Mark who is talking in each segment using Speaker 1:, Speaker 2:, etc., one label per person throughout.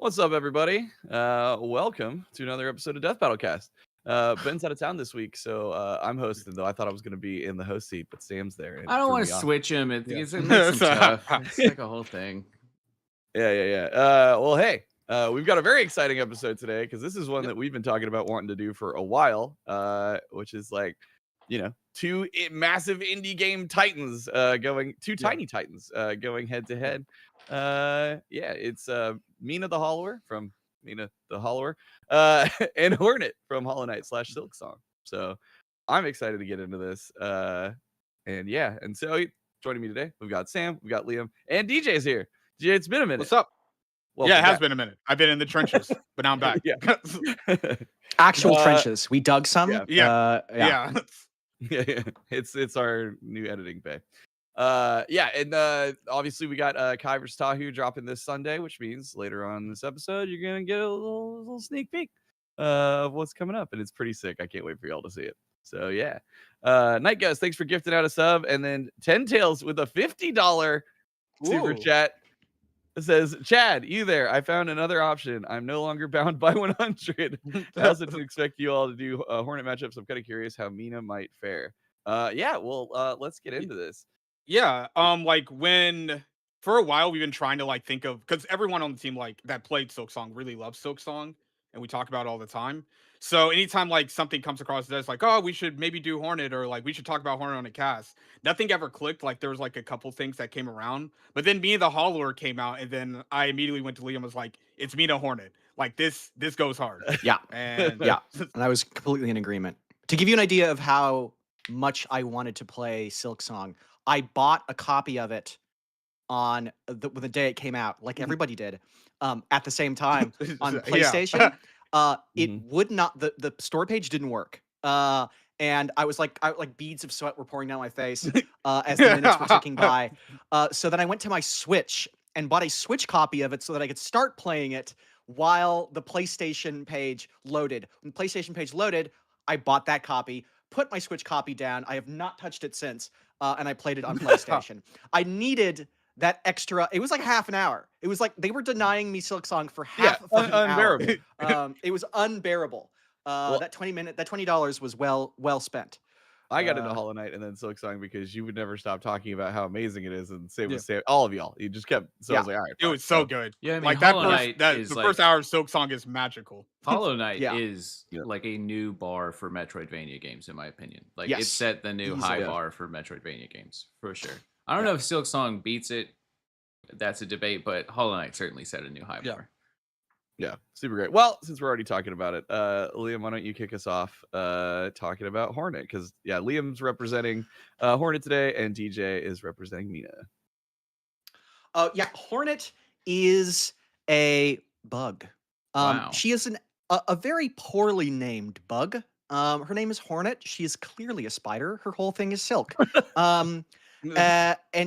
Speaker 1: What's up, everybody? Welcome to another episode of Death Battle Cast. Ben's out of town this week, so I'm hosting, though I thought I was going to be in the host seat, but Sam's there and
Speaker 2: I don't
Speaker 1: threw
Speaker 2: want
Speaker 1: me
Speaker 2: to
Speaker 1: off.
Speaker 2: switch him.
Speaker 3: Yeah.
Speaker 2: It makes him tough. It's like a whole thing.
Speaker 1: Yeah. Well, hey, we've got a very exciting episode today because this is one that we've been talking about wanting to do for a while, which is like, two massive indie game titans tiny titans going head to head. It's Mina the Hollower from Mina the Hollower, and Hornet from Hollow Knight / Silksong. So I'm excited to get into this. And so joining me today, we've got Sam, we've got Liam, and DJ's here. DJ, it's been a minute.
Speaker 3: What's up?
Speaker 1: Welcome
Speaker 3: Yeah, it has
Speaker 1: back.
Speaker 3: been a minute. I've been in the trenches, but now I'm back.
Speaker 4: Actual trenches. We dug some.
Speaker 1: Yeah.
Speaker 3: Yeah.
Speaker 1: Yeah. It's our new editing bay. And obviously we got Kai vs. Tahu dropping this Sunday, which means later on in this episode you're gonna get a little sneak peek of what's coming up, and it's pretty sick. I can't wait for y'all to see it. So yeah. Night Guys, thanks for gifting out a sub, and then Ten Tails with a $50 super chat. It says, Chad, you there? I found another option. I'm no longer bound by 100. I also didn't expect you all to do Hornet matchups. I'm kind of curious how Mina might fare. Let's get into this.
Speaker 3: Yeah. When for a while we've been trying to think of, because everyone on the team that played Silksong really loves Silksong, and we talk about it all the time. So anytime something comes across that's oh, we should maybe do Hornet, or we should talk about Hornet on a cast, nothing ever clicked. There was a couple things that came around, but then Mina the Hollower came out, and then I immediately went to Liam and was like, it's Mina Hornet. This goes hard.
Speaker 4: Yeah.
Speaker 3: And
Speaker 4: yeah. And I was completely in agreement. To give you an idea of how much I wanted to play Silksong, I bought a copy of it on the day it came out, like everybody did, at the same time on PlayStation. It would not, the store page didn't work. And I was like beads of sweat were pouring down my face as the minutes were ticking by. So then I went to my Switch and bought a Switch copy of it so that I could start playing it while the PlayStation page loaded. When the PlayStation page loaded, I bought that copy, put my Switch copy down. I have not touched it since, and I played it on PlayStation. I needed that extra. It was like half an hour. It was like they were denying me Silksong for half a fucking
Speaker 1: unbearable.
Speaker 4: hour. It was unbearable. That $20 was well spent.
Speaker 1: I got into Hollow Knight and then Silksong because you would never stop talking about how amazing it is, and same with Sam, all of y'all. You just kept. So I was like, all right,
Speaker 3: it was so good.
Speaker 2: Yeah, I mean,
Speaker 3: the first hour of Silksong is magical.
Speaker 2: Hollow Knight is like a new bar for Metroidvania games, in my opinion. It set the new high bar for Metroidvania games for sure. I don't know if Silksong beats it. That's a debate, but Hollow Knight certainly set a new high bar.
Speaker 1: Yeah, super great. Well, since we're already talking about it, Liam, why don't you kick us off talking about Hornet? Because Liam's representing Hornet today, and DJ is representing Mina.
Speaker 4: Hornet is a bug.
Speaker 2: Wow.
Speaker 4: She is a very poorly named bug. Her name is Hornet. She is clearly a spider. Her whole thing is silk. And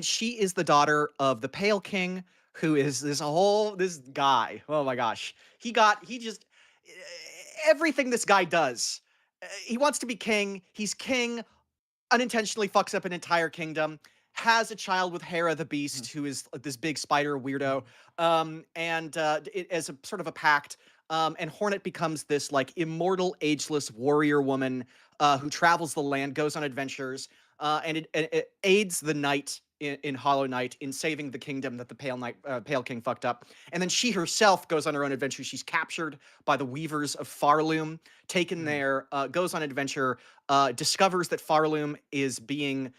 Speaker 4: she is the daughter of the Pale King, who is this guy. Oh my gosh. He just everything this guy does. He wants to be king. He's king, unintentionally fucks up an entire kingdom, has a child with Hera the Beast, who is this big spider weirdo. It as a sort of a pact. And Hornet becomes this immortal, ageless warrior woman who travels the land, goes on adventures, and it aids the knight in Hollow Knight in saving the kingdom that the Pale King fucked up. And then she herself goes on her own adventure. She's captured by the Weavers of Farloom, taken there, goes on adventure, discovers that Farloom is being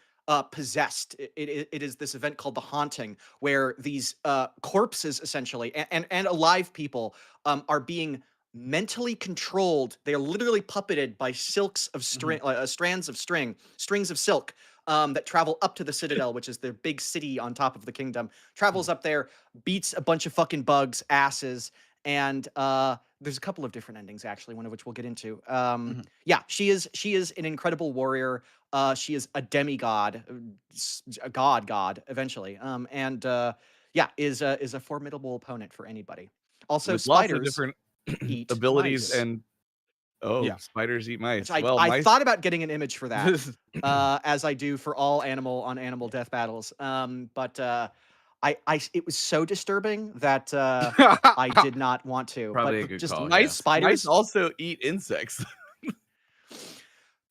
Speaker 4: possessed. It is this event called the Haunting, where these corpses, essentially, and alive people are being mentally controlled. They are literally puppeted by silks of string, strands of strings of silk that travel up to the Citadel, which is the big city on top of the kingdom. Travels up there, beats a bunch of fucking bugs' asses, and there's a couple of different endings, actually, one of which we'll get into. She is an incredible warrior. She is a demigod, a god eventually. Is a formidable opponent for anybody. Also,
Speaker 1: with
Speaker 4: spiders
Speaker 1: lots of different
Speaker 4: eat
Speaker 1: abilities
Speaker 4: mice.
Speaker 1: and spiders eat mice.
Speaker 4: I thought about getting an image for that, as I do for all animal on animal death battles. But it was so disturbing that I did not want to.
Speaker 2: Probably
Speaker 4: but
Speaker 2: a good
Speaker 4: just
Speaker 2: call.
Speaker 1: Mice,
Speaker 4: spiders
Speaker 1: mice also eat insects.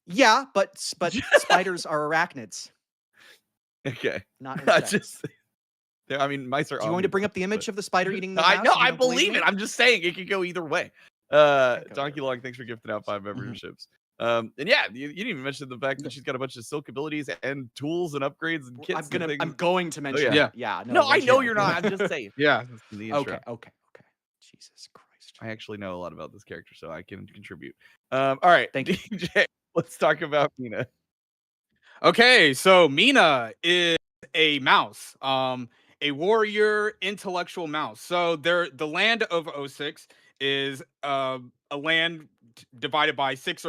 Speaker 4: Yeah, but spiders are arachnids,
Speaker 1: Okay.
Speaker 4: not
Speaker 1: I
Speaker 4: insects.
Speaker 1: just, I mean, mice are.
Speaker 4: Do you want me to bring up the image of the spider eating the
Speaker 1: I
Speaker 4: mouse?
Speaker 1: know,
Speaker 4: if you
Speaker 1: I
Speaker 4: don't believe
Speaker 1: believe
Speaker 4: me?
Speaker 1: it. I'm just saying it could go either way.
Speaker 4: go
Speaker 1: Donkey
Speaker 4: either
Speaker 1: Long, thanks for gifting out 5 memberships. And yeah, you didn't even mention the fact that she's got a bunch of silk abilities and tools and upgrades and kits.
Speaker 4: I'm going to mention
Speaker 3: yeah.
Speaker 4: that. Yeah.
Speaker 1: No, I know
Speaker 4: eventually.
Speaker 1: you're not. I'm just saying.
Speaker 3: Yeah.
Speaker 1: In the intro.
Speaker 4: Okay. Jesus Christ.
Speaker 1: I actually know a lot about this character, so I can contribute. All right,
Speaker 4: Thank you.
Speaker 1: DJ, let's talk about Mina.
Speaker 3: Okay, so Mina is a mouse, a warrior intellectual mouse. So the land of 06 is a land divided by six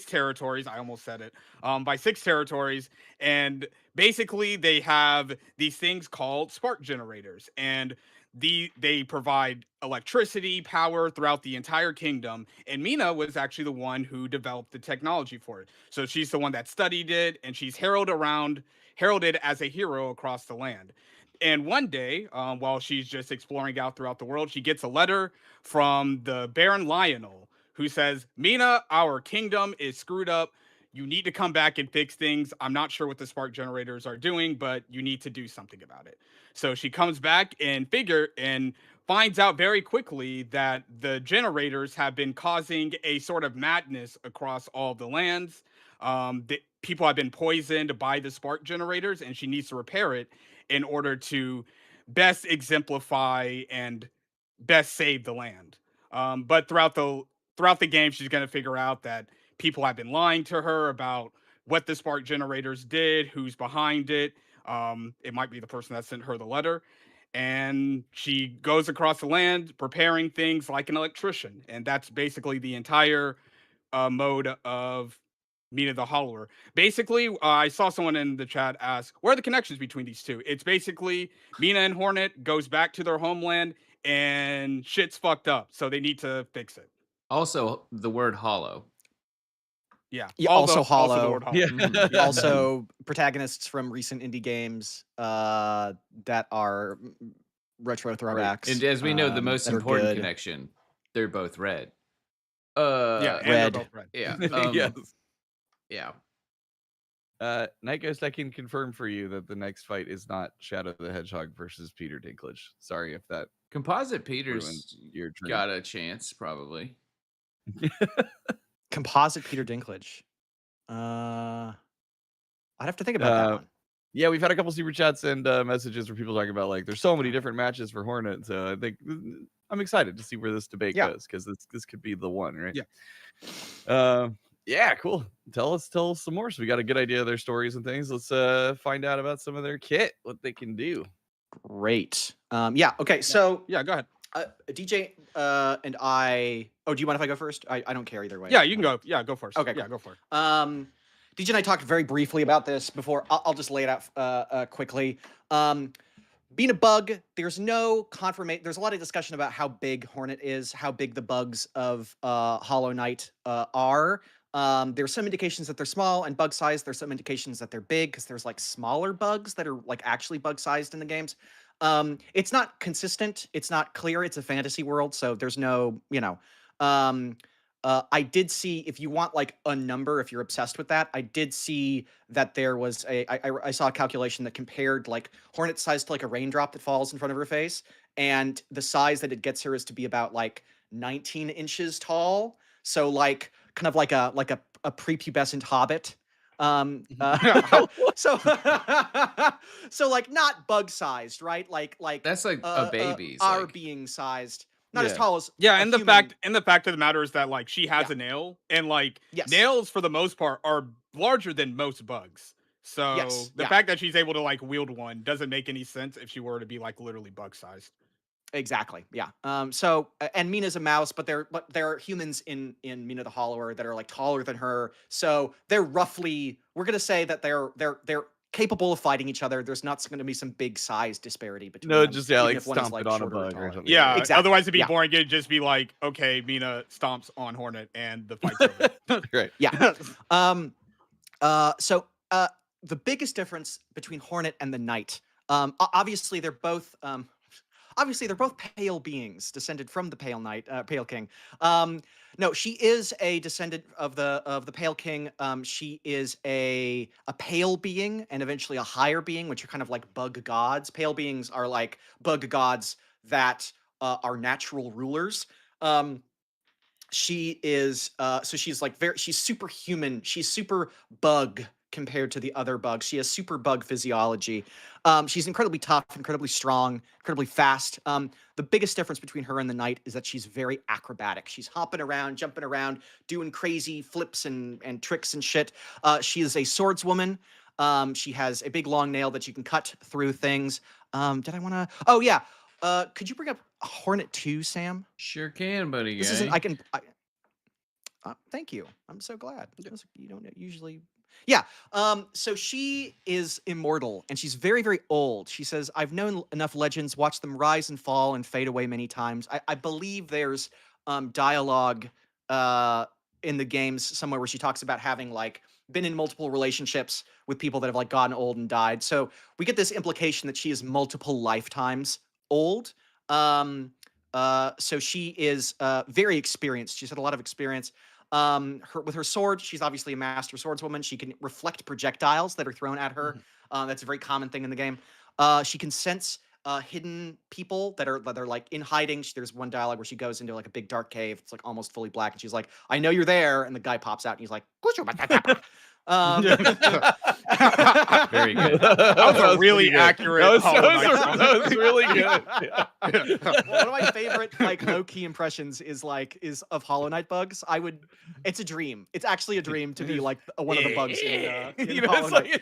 Speaker 3: territories. I almost said it. By 6 territories, and basically they have these things called spark generators, and they provide electricity power throughout the entire kingdom. And Mina was actually the one who developed the technology for it. So she's the one that studied it, and she's heralded as a hero across the land. And one day, while she's just exploring out throughout the world, she gets a letter from the Baron Lionel, who says, Mina, our kingdom is screwed up. You need to come back and fix things. I'm not sure what the spark generators are doing, but you need to do something about it. So she comes back and finds out very quickly that the generators have been causing a sort of madness across all the lands. People have been poisoned by the spark generators, and she needs to repair it in order to best exemplify and best save the land. But throughout the game, she's going to figure out that people have been lying to her about what the spark generators did, who's behind it. It might be the person that sent her the letter. And she goes across the land preparing things like an electrician. And that's basically the entire mode of Mina the Hollower. Basically, I saw someone in the chat ask, what are the connections between these two? It's basically Mina and Hornet goes back to their homeland and shit's fucked up. So they need to fix it.
Speaker 2: Also, the word hollow.
Speaker 3: Yeah.
Speaker 4: Also
Speaker 3: Also the
Speaker 4: hollow.
Speaker 3: word hollow.
Speaker 1: Yeah.
Speaker 2: Mhm.
Speaker 3: Yeah.
Speaker 4: Also, protagonists from recent indie games that are retro throwbacks.
Speaker 2: And as we know, the most
Speaker 4: that are
Speaker 2: important
Speaker 4: good.
Speaker 2: connection, they're both red.
Speaker 3: Yeah, and they're
Speaker 4: Red.
Speaker 3: both red.
Speaker 2: Yeah.
Speaker 1: Yes.
Speaker 2: Yeah.
Speaker 1: Night Ghost, I can confirm for you that the next fight is not Shadow the Hedgehog versus Peter Dinklage. Sorry if that
Speaker 2: Composite
Speaker 1: ruined
Speaker 2: Peter's
Speaker 1: your dream.
Speaker 2: got a chance, probably.
Speaker 4: Composite Peter Dinklage. I'd have to think about that one.
Speaker 1: Yeah, we've had a couple super chats and messages where people talking about like there's so many different matches for Hornet. So I think I'm excited to see where this debate goes, because this could be the one, right?
Speaker 3: Yeah.
Speaker 1: Yeah, cool. Tell us some more. So we got a good idea of their stories and things. Let's find out about some of their kit, what they can do.
Speaker 4: Great. Yeah. Okay. So
Speaker 3: Yeah, go ahead.
Speaker 4: DJ and I. Oh, do you mind if I go first? I don't care either way.
Speaker 3: Yeah, you can go. Yeah, go first.
Speaker 4: Okay,
Speaker 3: Yeah,
Speaker 4: cool.
Speaker 3: go for it.
Speaker 4: DJ and I talked very briefly about this before. I'll just lay it out quickly. Being a bug, there's no confirmation. There's a lot of discussion about how big Hornet is, how big the bugs of Hollow Knight are. There's some indications that they're small and bug sized. There's some indications that they're big, because there's like smaller bugs that are like actually bug sized in the games. It's not consistent. It's not clear. It's a fantasy world, so there's no, I did see, if you want like a number, if you're obsessed with that, I did see that there was I saw a calculation that compared like Hornet size to like a raindrop that falls in front of her face, and the size that it gets her is to be about like 19 inches tall. So like kind of like a prepubescent hobbit. So so like not bug sized, right? Like
Speaker 2: That's like a baby's.
Speaker 4: our
Speaker 2: like,
Speaker 4: being sized. Not as
Speaker 1: Yeah.
Speaker 4: tall as
Speaker 3: Yeah,
Speaker 4: a
Speaker 3: and the
Speaker 4: human.
Speaker 3: fact of the matter is that like she has
Speaker 4: Yeah.
Speaker 3: a nail, and like
Speaker 4: Yes.
Speaker 3: nails for the most part are larger than most bugs. So
Speaker 4: Yes,
Speaker 3: the
Speaker 4: yeah.
Speaker 3: fact that she's able to like wield one doesn't make any sense if she were to be like literally bug sized.
Speaker 4: Exactly. Yeah. So and Mina's a mouse, but there are humans in Mina the Hollower that are like taller than her. So they're roughly, we're gonna say that they're capable of fighting each other. There's not going to be some big size disparity between
Speaker 1: No,
Speaker 4: them.
Speaker 1: just yeah,
Speaker 4: even
Speaker 1: like
Speaker 4: if one is,
Speaker 1: stomp it on a
Speaker 4: shorter or
Speaker 1: bug or
Speaker 4: taller.
Speaker 1: something.
Speaker 3: Yeah,
Speaker 4: Exactly,
Speaker 3: otherwise it'd be
Speaker 4: yeah.
Speaker 3: boring. It'd just be like, okay, Mina stomps on Hornet and the fight's over.
Speaker 1: Right.
Speaker 4: Yeah. So the biggest difference between Hornet and the Knight Obviously, they're both pale beings descended from the Pale Knight, Pale King. No, she is a descendant of the Pale King. She is a pale being and eventually a higher being, which are kind of like bug gods. Pale beings are like bug gods that are natural rulers. She is so she's like she's superhuman. She's super bug compared to the other bugs. She has super bug physiology. She's incredibly tough, incredibly strong, incredibly fast. The biggest difference between her and the knight is that she's very acrobatic. She's hopping around, jumping around, doing crazy flips and tricks and shit. She is a swordswoman. She has a big long nail that you can cut through things. Did I want to? Oh yeah. Could you bring up Hornet 2, Sam?
Speaker 2: Sure can, buddy.
Speaker 4: This isn't. Thank you. I'm so glad. You don't usually. Yeah. So she is immortal, and she's very, very old. She says, "I've known enough legends, watched them rise and fall and fade away many times." I believe there's dialogue in the games somewhere where she talks about having like been in multiple relationships with people that have like gotten old and died. So we get this implication that she is multiple lifetimes old. So she is very experienced. She's had a lot of experience. With her sword, she's obviously a master swordswoman. She can reflect projectiles that are thrown at her. That's a very common thing in the game. She can sense hidden people that are like in hiding. There's one dialogue where she goes into like a big dark cave. It's like almost fully black, and she's like, "I know you're there," and the guy pops out, and he's like,
Speaker 2: very good.
Speaker 3: That was a really accurate.
Speaker 1: That was really good. Yeah.
Speaker 4: One of my favorite like low key impressions is of Hollow Knight bugs. It's a dream. It's actually a dream to be like one of the bugs in Hollow Knight.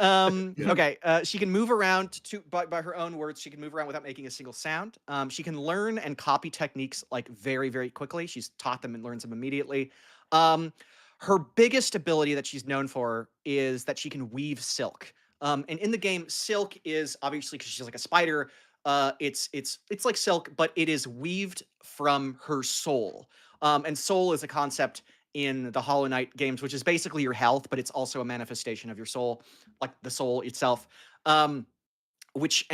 Speaker 4: Okay. She can move around by her own words. She can move around without making a single sound. She can learn and copy techniques like very, very quickly. She's taught them and learns them immediately. Her biggest ability that she's known for is that she can weave silk. And in the game, silk is obviously, because she's like a spider, it's like silk, but it is weaved from her soul. And soul is a concept in the Hollow Knight games, which is basically your health, but it's also a manifestation of your soul, like the soul itself. And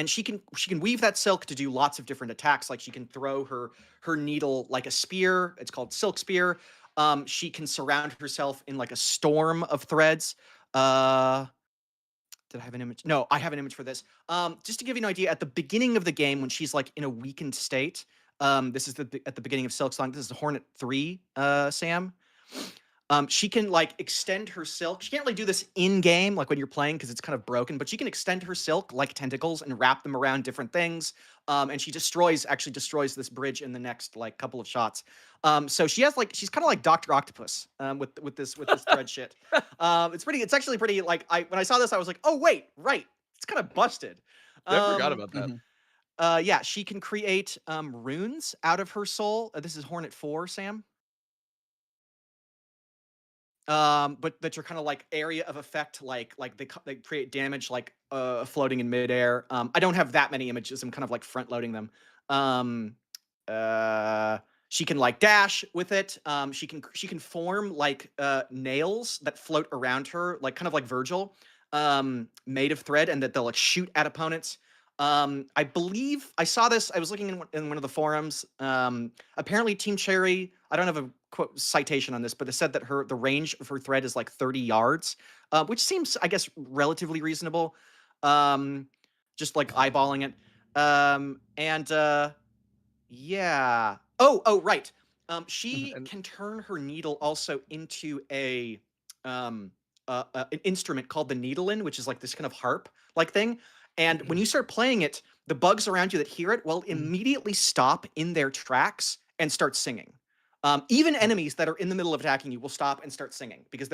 Speaker 4: she can weave that silk to do lots of different attacks. Like she can throw her needle like a spear. It's called silk spear. She can surround herself in like a storm of threads. Did I have an image? No, I have an image for this. Just to give you an idea, at the beginning of the game, when she's like in a weakened state, this is at the beginning of Silksong. This is the Hornet 3, Sam. She can like extend her silk. She can't really do this in game, like when you're playing, because it's kind of broken, but she can extend her silk like tentacles and wrap them around different things. And she actually destroys this bridge in the next like couple of shots. So she's kind of like Dr. Octopus with this thread shit. It's actually pretty like when I saw this, I was like, oh wait, right. It's kind of busted.
Speaker 1: I forgot about that.
Speaker 4: Yeah, she can create runes out of her soul. This is Hornet 4, Sam. But that you're kind of like area of effect, like they create damage like floating in midair. I don't have that many images. I'm kind of like front loading them. She can like dash with it. She can form like nails that float around her, like kind of like Virgil, made of thread, and that they'll like shoot at opponents. I believe I saw this. I was looking in one of the forums. Apparently, Team Cherry. I don't have a quote citation on this, but it said that the range of her thread is like 30 yards, which seems, I guess, relatively reasonable. Just like eyeballing it. Yeah. Oh, right. She can turn her needle also into an instrument called the needlein, which is like this kind of harp-like thing. And when you start playing it, the bugs around you that hear it will immediately stop in their tracks and start singing. Even enemies that are in the middle of attacking you will stop and start singing because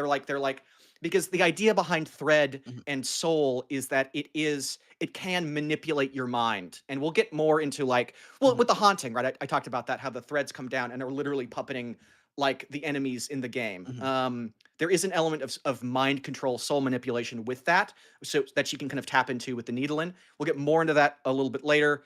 Speaker 4: because the idea behind thread and soul is that it can manipulate your mind. And we'll get more into with the haunting, right? I talked about that, how the threads come down and are literally puppeting like the enemies in the game. There is an element of mind control, soul manipulation with that, so that she can kind of tap into with the needlein. We'll get more into that a little bit later.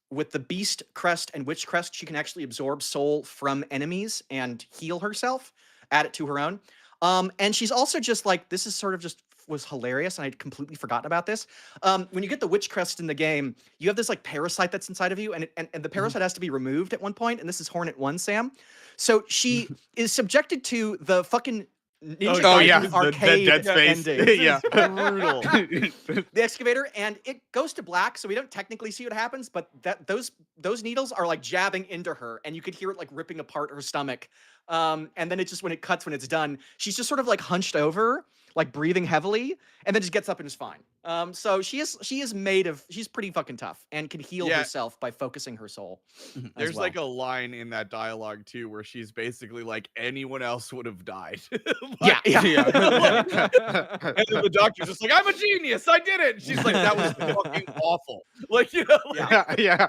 Speaker 4: With the Beast Crest and Witch Crest, she can actually absorb soul from enemies and heal herself, add it to her own. And she's also just like, this is sort of just was hilarious, and I'd completely forgotten about this. When you get the witch crest in the game, you have this like parasite that's inside of you, and the parasite has to be removed at one point, and this is Hornet 1, Sam. So she is subjected to the fucking Ninja Gaiden arcade
Speaker 3: Dead Space
Speaker 4: ending.
Speaker 3: Yeah.
Speaker 1: brutal.
Speaker 4: The excavator, and it goes to black, so we don't technically see what happens, but those needles are like jabbing into her, and you could hear it like ripping apart her stomach. And then it just when it's done, she's just sort of like hunched over, like breathing heavily, and then just gets up and is fine. So she's pretty fucking tough and can heal herself by focusing her soul.
Speaker 1: There's like a line in that dialogue too where she's basically like, anyone else would have died.
Speaker 4: Yeah.
Speaker 1: And then the doctor's just like, I'm a genius, I did it. And she's like, that was fucking awful. Like, you know,
Speaker 3: Yeah.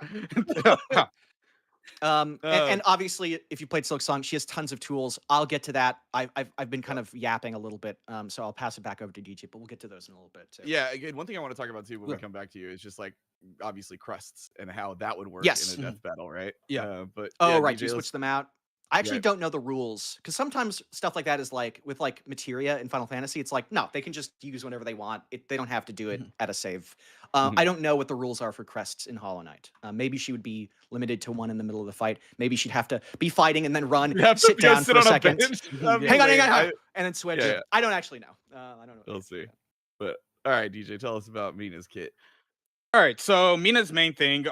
Speaker 4: And obviously, if you played Silk Song, she has tons of tools. I'll get to that. I've been kind of yapping a little bit, so I'll pass it back over to DJ. But we'll get to those in a little bit too.
Speaker 1: Yeah, again, one thing I want to talk about too when we come back to you is just like obviously crests and how that would work
Speaker 4: Yes.
Speaker 1: in a death battle, right?
Speaker 3: Yeah.
Speaker 1: But
Speaker 4: right,
Speaker 1: DJ,
Speaker 4: you switch them out. I actually don't know the rules, because sometimes stuff like that is like with like materia in Final Fantasy. It's like no, they can just use whenever they want. They don't have to do it at a save. I don't know what the rules are for crests in Hollow Knight. Maybe she would be limited to one in the middle of the fight. Maybe she'd have to be fighting and then run, sit down for a second, hang on, and then switch.
Speaker 1: Yeah.
Speaker 4: I don't actually know. I don't know.
Speaker 1: We'll see. But all right, DJ, tell us about Mina's kit.
Speaker 3: All right, so Mina's main thing,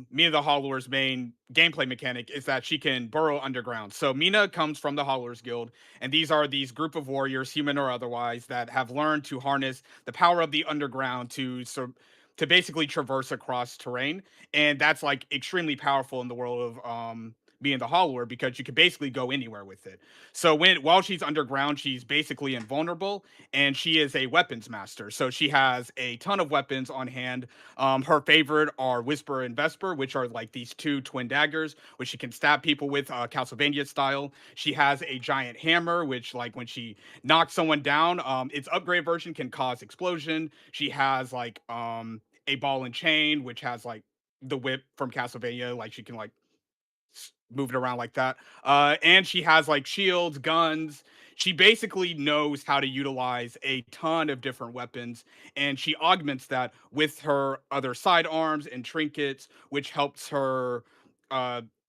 Speaker 3: Mina the Hollower's main gameplay mechanic is that she can burrow underground. So Mina comes from the Hollowers Guild, and these group of warriors, human or otherwise, that have learned to harness the power of the underground to basically traverse across terrain, and that's like extremely powerful in the world of being the Hollower, because you can basically go anywhere with it. So while she's underground, she's basically invulnerable, and she is a weapons master. So she has a ton of weapons on hand. Her favorite are Whisper and Vesper, which are like these two twin daggers, which she can stab people with, Castlevania style. She has a giant hammer, which like when she knocks someone down, its upgrade version can cause explosion. She has like a ball and chain, which has like the whip from Castlevania, like she can like move it around like that. And she has like shields, guns. She basically knows how to utilize a ton of different weapons, and she augments that with her other sidearms and trinkets, which helps her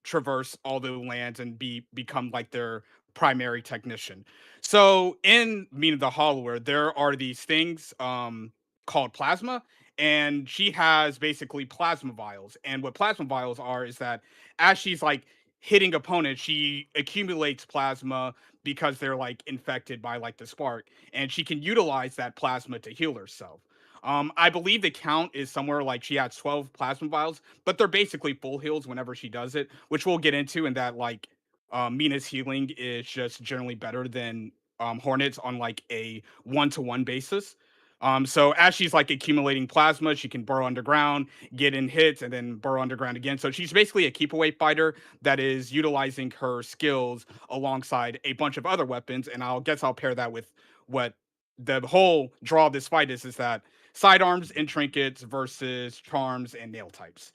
Speaker 3: traverse all the lands and become like their primary technician. So in Mina the Hollower, there are these things called plasma, and she has basically plasma vials. And what plasma vials are is that as she's like hitting opponents, she accumulates plasma because they're like infected by like the spark, and she can utilize that plasma to heal herself. I believe the count is somewhere like she has 12 plasma vials, but they're basically full heals whenever she does it, which we'll get into. And that like Mina's healing is just generally better than Hornet's on like a 1-to-1 basis. So as she's like accumulating plasma, she can burrow underground, get in hits, and then burrow underground again. So she's basically a keep away fighter that is utilizing her skills alongside a bunch of other weapons. And I'll pair that with what the whole draw of this fight is that sidearms and trinkets versus charms and nail types.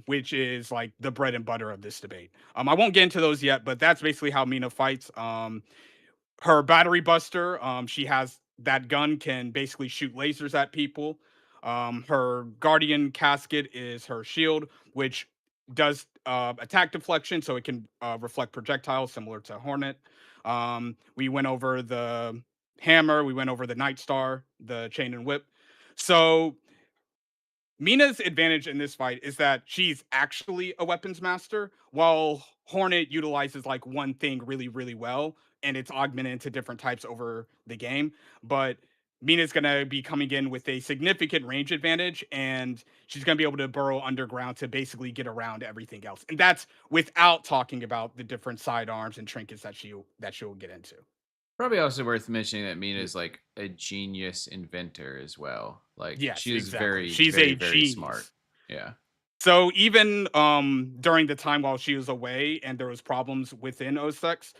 Speaker 3: Which is like the bread and butter of this debate. I won't get into those yet, but that's basically how Mina fights. Her battery buster, she has that gun, can basically shoot lasers at people. Her guardian casket is her shield, which does attack deflection, so it can reflect projectiles similar to Hornet. We went over the hammer, we went over the Night Star, the chain and whip. So Mina's advantage in this fight is that she's actually a weapons master, while Hornet utilizes like one thing really, really well, and it's augmented into different types over the game. But Mina's going to be coming in with a significant range advantage, and she's going to be able to burrow underground to basically get around everything else. And that's without talking about the different sidearms and trinkets that she'll get into.
Speaker 2: Probably also worth mentioning that Mina is like a genius inventor as well. Like,
Speaker 3: yes,
Speaker 2: she's
Speaker 3: exactly.
Speaker 2: very smart. Yeah.
Speaker 3: So even during the time while she was away and there was problems within OSEX,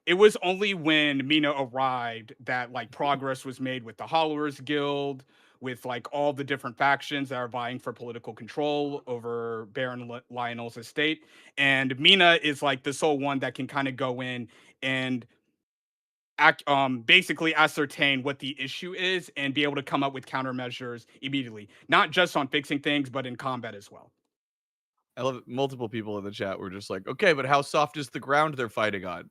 Speaker 3: it was only when Mina arrived that like progress was made with the Hollowers Guild, with like all the different factions that are vying for political control over Baron Lionel's estate. And Mina is like the sole one that can kind of go in and basically ascertain what the issue is and be able to come up with countermeasures immediately, not just on fixing things, but in combat as well.
Speaker 1: I love it. Multiple people in the chat were just like, okay, but how soft is the ground they're fighting on?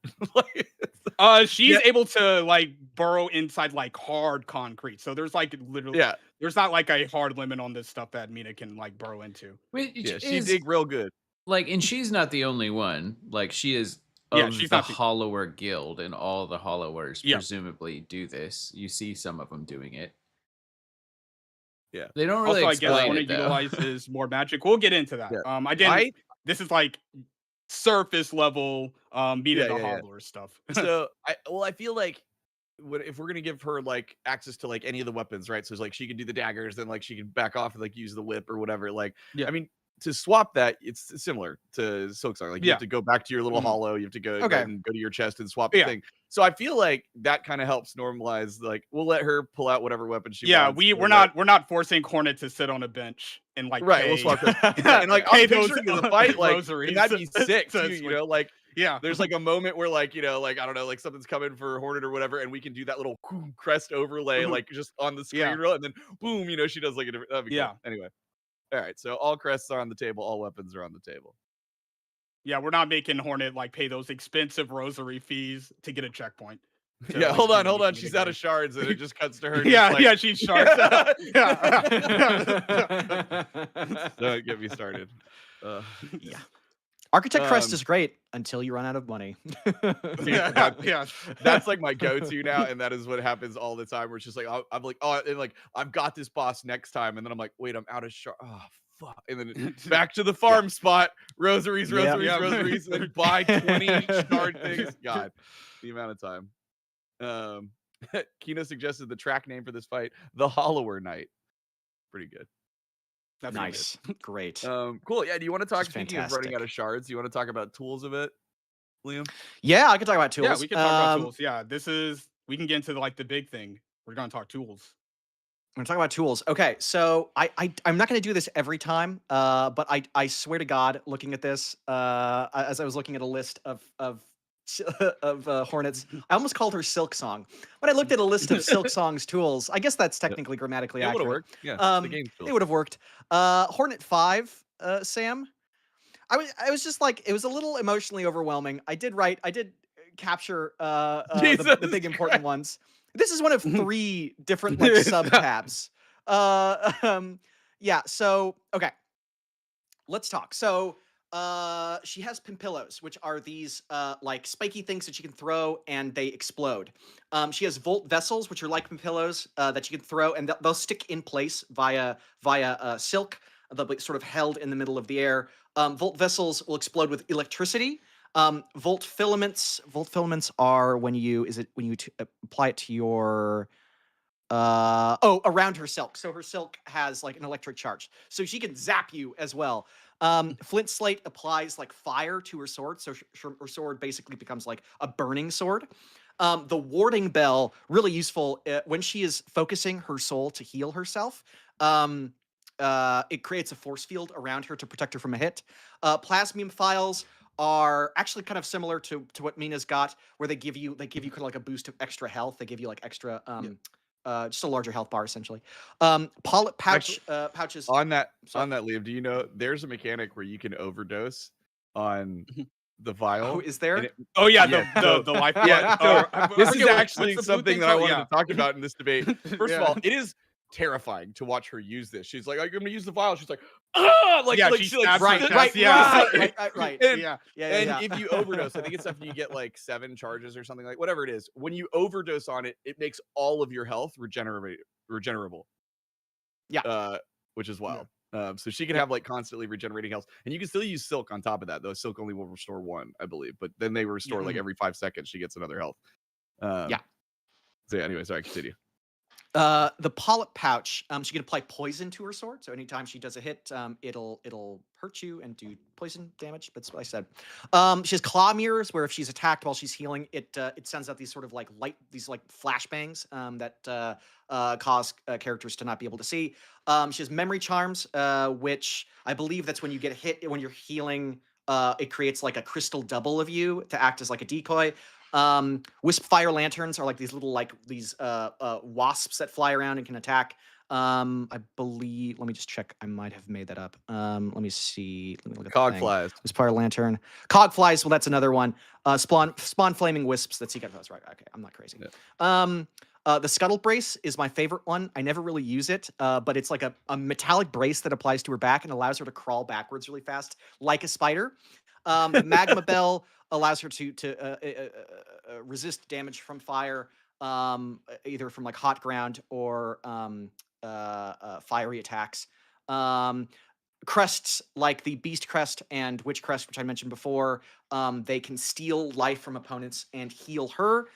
Speaker 3: She's able to like burrow inside like hard concrete. So there's like literally, there's not like a hard limit on this stuff that Mina can like burrow into.
Speaker 1: She dig real good.
Speaker 2: Like, and she's not the only one. Like, she is of the Hollower Guild, and all the Hollowers presumably do this. You see some of them doing it.
Speaker 1: Yeah,
Speaker 2: they don't really.
Speaker 3: Also, I guess Hornet utilizes more magic. We'll get into that. Again, this is like surface level Mina the Hollower stuff.
Speaker 1: So I feel like if we're gonna give her like access to like any of the weapons, right? So it's like she can do the daggers, then like she can back off and like use the whip or whatever. Like, I mean, to swap that, it's similar to Silksong. Like you have to go back to your little hollow, you have to go and go to your chest and swap the thing. So I feel like that kind of helps normalize. Like we'll let her pull out whatever weapon she wants.
Speaker 3: We're not forcing Hornet to sit on a bench and like
Speaker 1: we'll swap those. And like I'm picturing the fight, like and that'd be sick too. You know, like there's like a moment where like like I don't know, like something's coming for Hornet or whatever, and we can do that little crest overlay like just on the screen roll, and then boom, she does like a different. That'd be cool. Anyway. All right, so all crests are on the table, all weapons are on the table.
Speaker 3: Yeah, we're not making Hornet like pay those expensive rosary fees to get a checkpoint.
Speaker 1: Yeah, hold on. She's out of shards, and it just cuts to her.
Speaker 3: She's shards.
Speaker 1: Don't get me started.
Speaker 4: Architect Crest is great until you run out of money.
Speaker 1: That's like my go-to now, and that is what happens all the time. Where it's just like I'm like, oh, and like I've got this boss next time, and then I'm like, wait, I'm out of shard. Oh fuck! And then back to the farm spot, rosaries, and then buy 20 shard things. God, the amount of time. Kino suggested the track name for this fight, the Hollower Night. Pretty good.
Speaker 4: That's nice. Great.
Speaker 1: Cool. Yeah. Do you want to talk, speaking of running out of shards, do you want to talk about tools a bit, Liam?
Speaker 4: Yeah, I can talk about tools.
Speaker 3: Yeah, we can talk about tools. Yeah, we can get into like the big thing. We're going to talk tools.
Speaker 4: I'm going to talk about tools. Okay, so I'm not going to do this every time, but I swear to God, looking at this, as I was looking at a list of Hornets, I almost called her Silksong. When I looked at a list of Silksong's tools, I guess that's technically grammatically accurate.
Speaker 1: It would have worked. Yeah, the game's
Speaker 4: it would have worked. Hornet 5, Sam. I was just like, it was a little emotionally overwhelming. I did capture the big important ones. This is one of 3 different like sub tabs. So okay, let's talk. So she has pimpillos, which are these like spiky things that she can throw and they explode. She has volt vessels, which are like pimpillos that you can throw, and they'll stick in place via silk. They'll be sort of held in the middle of the air. Volt vessels will explode with electricity. Volt filaments are when you apply it to your around her silk. So her silk has like an electric charge, so she can zap you as well. Flint slate applies like fire to her sword, so her sword basically becomes like a burning sword. The warding bell, really useful when she is focusing her soul to heal herself. It creates a force field around her to protect her from a hit. Plasmium files are actually kind of similar to what Mina's got, where they give you kind of like a boost of extra health. They give you like extra just a larger health bar essentially. Polyp pouch pouches.
Speaker 1: On that, Liam, do you know there's a mechanic where you can overdose on the vial?
Speaker 4: Oh, is there?
Speaker 3: The life.
Speaker 1: This is actually something that I wanted to talk about in this debate. First of all, it is terrifying to watch her use this. She's like, I'm gonna use the vial. She's like, she's like, right. And if you overdose, I think it's after you get like 7 charges or something, like whatever it is. When you overdose on it, it makes all of your health regenerable. Yeah. Which is wild. So she can have like constantly regenerating health, and you can still use silk on top of that, though. Silk only will restore 1, I believe, but then they restore like every 5 seconds. She gets another health. So yeah. Anyway, sorry, continue.
Speaker 4: The polyp pouch, she can apply poison to her sword. So anytime she does a hit, it'll hurt you and do poison damage. That's what I said. She has claw mirrors, where if she's attacked while she's healing, it sends out these sort of like these like flashbangs that cause characters to not be able to see. She has memory charms, which I believe that's when you get hit when you're healing. It creates like a crystal double of you to act as like a decoy. Wisp fire lanterns are like these little wasps that fly around and can attack. I believe. Let me just check. I might have made that up. Let me see. Let me look at the thing.
Speaker 1: Cogflies.
Speaker 4: Wisp fire lantern. Cogflies. Well, that's another one. Spawn flaming wisps that seek out. That's right. Okay, I'm not crazy.
Speaker 1: Yeah.
Speaker 4: The scuttle brace is my favorite one. I never really use it, but it's like a metallic brace that applies to her back and allows her to crawl backwards really fast, like a spider. The magma bell allows her to resist damage from fire, either from like hot ground or fiery attacks. Crests like the Beast Crest and Witch Crest, which I mentioned before, they can steal life from opponents and heal her.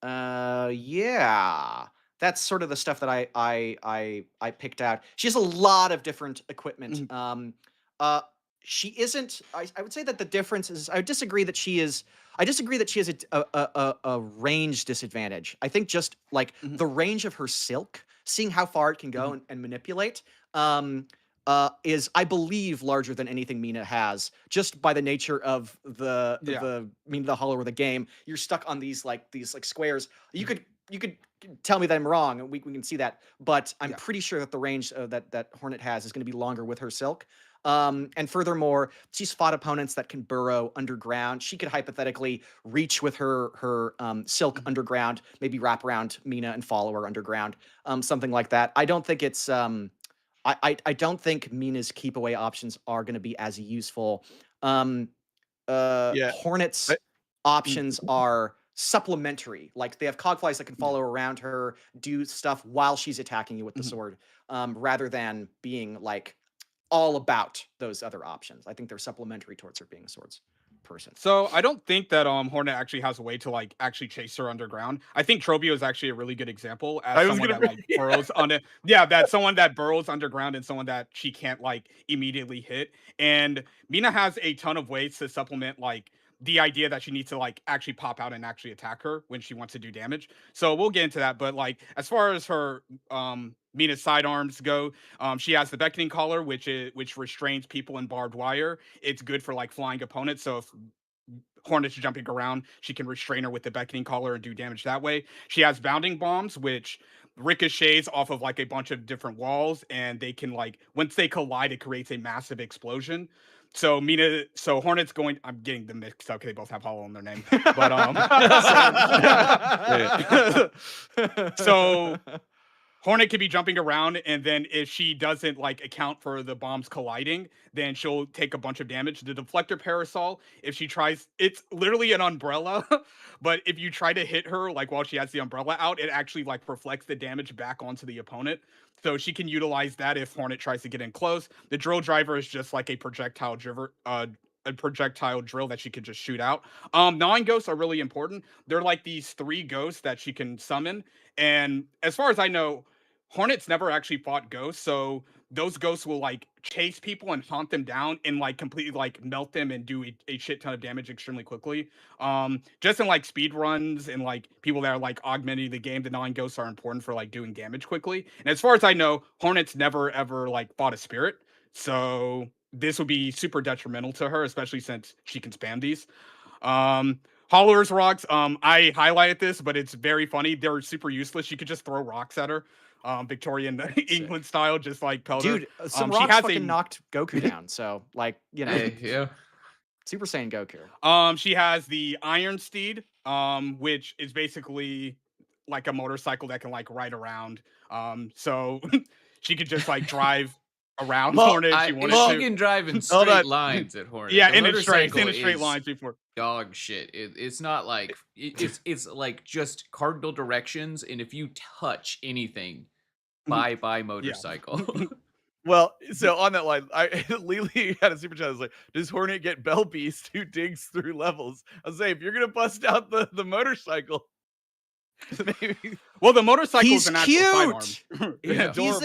Speaker 4: Yeah, that's sort of the stuff that I picked out. She has a lot of different equipment. She isn't. I would say that the difference is. I disagree that she is. I disagree that she has a range disadvantage. I think just like the range of her silk, seeing how far it can go and manipulate, is, I believe, larger than anything Mina has, just by the nature of the hollow of the game. You're stuck on these squares. You could tell me that I'm wrong, and we can see that, but I'm pretty sure that the range that Hornet has is going to be longer with her silk. And furthermore, she's fought opponents that can burrow underground. She could hypothetically reach with her silk underground, maybe wrap around Mina and follow her underground, something like that. I don't think it's I don't think Mina's keep away options are going to be as useful. Hornet's options are supplementary. Like they have cogflies that can follow around her, do stuff while she's attacking you with the sword, rather than being like all about those other options. I think they're supplementary towards her being a swords person.
Speaker 3: So I don't think that Hornet actually has a way to like actually chase her underground. I think Trobio is actually a really good example as someone that like burrows on it. Yeah, that's someone that burrows underground and someone that she can't like immediately hit. And Mina has a ton of ways to supplement like the idea that she needs to like actually pop out and actually attack her when she wants to do damage. So we'll get into that. But like as far as her Mina's sidearms go, she has the beckoning collar, which restrains people in barbed wire. It's good for like flying opponents. So if Hornet's jumping around, she can restrain her with the beckoning collar and do damage that way. She has bounding bombs, which ricochets off of like a bunch of different walls, and they can like once they collide, it creates a massive explosion. So Hornet's going. I'm getting them mixed up because they both have hollow in their name, but so Hornet could be jumping around, and then if she doesn't like account for the bombs colliding, then she'll take a bunch of damage. The deflector parasol, if she tries, it's literally an umbrella, but if you try to hit her like while she has the umbrella out, it actually like reflects the damage back onto the opponent. So she can utilize that if Hornet tries to get in close. The drill driver is just like a projectile drill that she could just shoot out. Gnawing ghosts are really important. They're like these 3 ghosts that she can summon. And as far as I know, Hornet's never actually fought ghosts, so those ghosts will like chase people and haunt them down and like completely like melt them and do a shit ton of damage extremely quickly. Just in like speed runs and like people that are like augmenting the game, the gnawing ghosts are important for like doing damage quickly. And as far as I know, Hornet's never ever like fought a spirit, so this would be super detrimental to her, especially since she can spam these. Hollowers rocks. I highlighted this, but it's very funny. They're super useless. You could just throw rocks at her, Victorian England style, just like pelt her.
Speaker 4: Dude, some rocks fucking knocked Goku down. So, like, you know,
Speaker 2: yeah,
Speaker 4: Super Saiyan Goku.
Speaker 3: She has the Iron Steed, which is basically like a motorcycle that can like ride around. So she could just like drive around Hornet if she wanted to.
Speaker 2: She can drive in straight lines at Hornet.
Speaker 3: Yeah, in a straight lines before.
Speaker 2: Dog shit. It's not like it's like just cardinal directions, and if you touch anything, bye motorcycle.
Speaker 1: Yeah. Well, so on that line, Lily had a super chat. I was like, does Hornet get Bell Beast who digs through levels? I was saying, if you're gonna bust out the motorcycle, maybe.
Speaker 3: Well, the motorcycle
Speaker 4: is
Speaker 3: an actual
Speaker 4: sidearm.
Speaker 1: Yeah.
Speaker 4: He's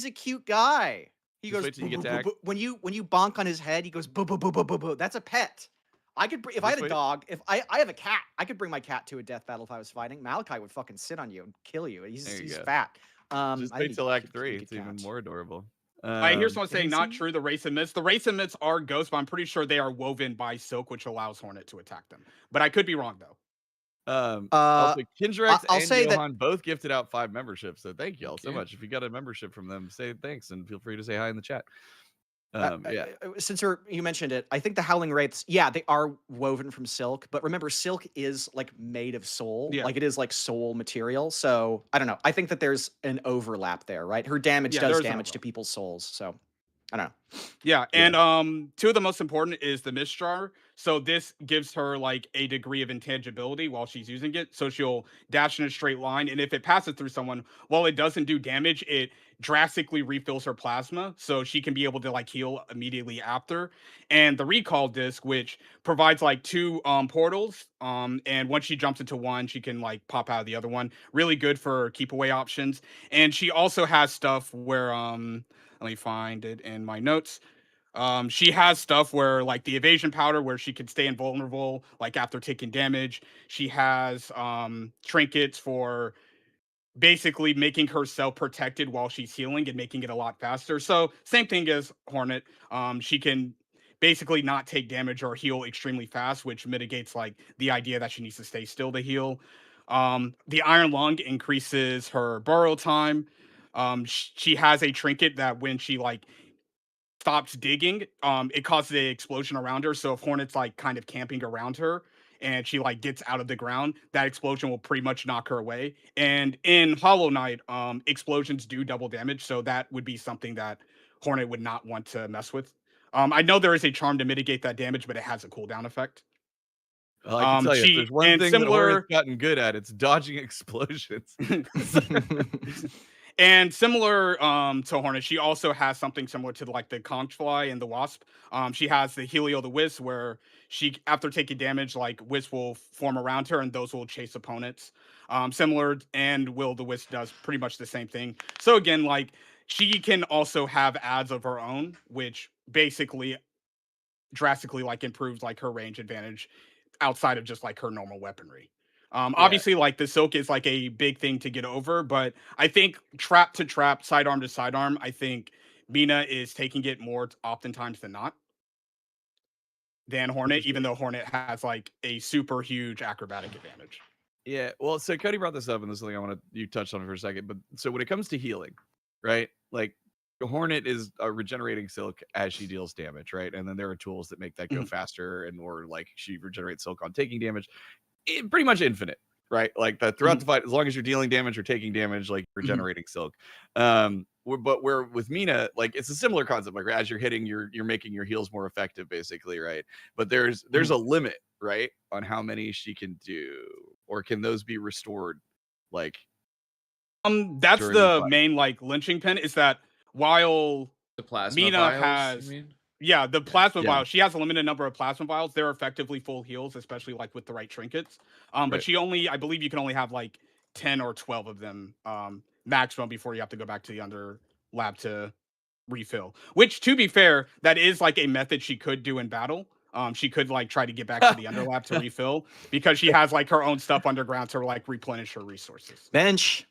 Speaker 4: a cute guy. He
Speaker 1: Just
Speaker 4: goes
Speaker 1: wait till you get tagged.
Speaker 4: when you bonk on his head, he goes boo boo boo boo boo boo. That's a pet. I could if I had a dog, if I have a cat, I could bring my cat to a death battle if I was fighting. Malachi would fucking sit on you and kill you. He's fat.
Speaker 1: Just wait till Act 3. It's even more adorable.
Speaker 3: I hear someone saying not
Speaker 1: Dancing?
Speaker 3: true. The race and myths. The race and myths are ghosts, but I'm pretty sure they are woven by silk, which allows Hornet to attack them. But I could be wrong though.
Speaker 1: Also, Kinjarex
Speaker 4: I'll
Speaker 1: and
Speaker 4: say that
Speaker 1: Johan both gifted out 5 memberships, so thank y'all so much. If you got a membership from them, say thanks and feel free to say hi in the chat. Yeah.
Speaker 4: Since you mentioned it, I think the Howling Wraiths, yeah, they are woven from silk, but remember, silk is like made of soul, like it is like soul material. So I don't know. I think that there's an overlap there, right? Her damage does damage to people's souls, so I don't know.
Speaker 3: Yeah, and two of the most important is the Mist Jar. So this gives her like a degree of intangibility while she's using it. So she'll dash in a straight line, and if it passes through someone, while it doesn't do damage, it drastically refills her plasma, so she can be able to like heal immediately after. And the Recall Disc, which provides like 2 portals, and once she jumps into one, she can like pop out of the other one. Really good for keep away options. And she also has stuff where let me find it in my notes. She has stuff where like the evasion powder where she can stay invulnerable like after taking damage. She has trinkets for basically making herself protected while she's healing and making it a lot faster. So same thing as Hornet. She can basically not take damage or heal extremely fast, which mitigates like the idea that she needs to stay still to heal. The Iron Lung increases her burrow time. She has a trinket that when she like stops digging, it causes an explosion around her. So if Hornet's like kind of camping around her and she like gets out of the ground, that explosion will pretty much knock her away. And in Hollow Knight, explosions do double damage, so that would be something that Hornet would not want to mess with. I know there is a charm to mitigate that damage, but it has a cooldown effect.
Speaker 1: Well, I can tell you, if there's one thing that Hornet's gotten good at, it's dodging explosions.
Speaker 3: And similar to Hornet, she also has something similar to like the Conchfly and the Wasp. She has the Helio the Wisp, where she, after taking damage, like Wisp will form around her, and those will chase opponents. Similar, and Will the Wisp does pretty much the same thing. So again, like she can also have ads of her own, which basically drastically like improves like her range advantage outside of just like her normal weaponry. Obviously, like the silk is like a big thing to get over, but I think trap to trap, sidearm to sidearm, I think Mina is taking it more oftentimes than not than Hornet, even though Hornet has like a super huge acrobatic advantage.
Speaker 1: Yeah, well, so Cody brought this up, and this is something I want to you touched on it for a second. But so when it comes to healing, right? Like Hornet is regenerating silk as she deals damage, right? And then there are tools that make that go faster, and or like she regenerates silk on taking damage. Pretty much infinite, right? Like that throughout the fight, as long as you're dealing damage or taking damage, like regenerating silk. But where with Mina, like it's a similar concept. Like as you're hitting, you're making your heals more effective, basically, right? But there's a limit, right, on how many she can do, or can those be restored? Like,
Speaker 3: that's the main like lynching pin is that while
Speaker 2: the plasma
Speaker 3: Mina
Speaker 2: vials,
Speaker 3: has.
Speaker 2: you mean?
Speaker 3: Yeah, the plasma vials. She has a limited number of plasma vials. They're effectively full heals, especially like with the right trinkets. But she only, I believe, you can only have like 10 or 12 of them maximum before you have to go back to the under lab to refill. Which, to be fair, that is like a method she could do in battle. She could like try to get back to the underlap to refill because she has like her own stuff underground to like replenish her resources.
Speaker 4: Bench.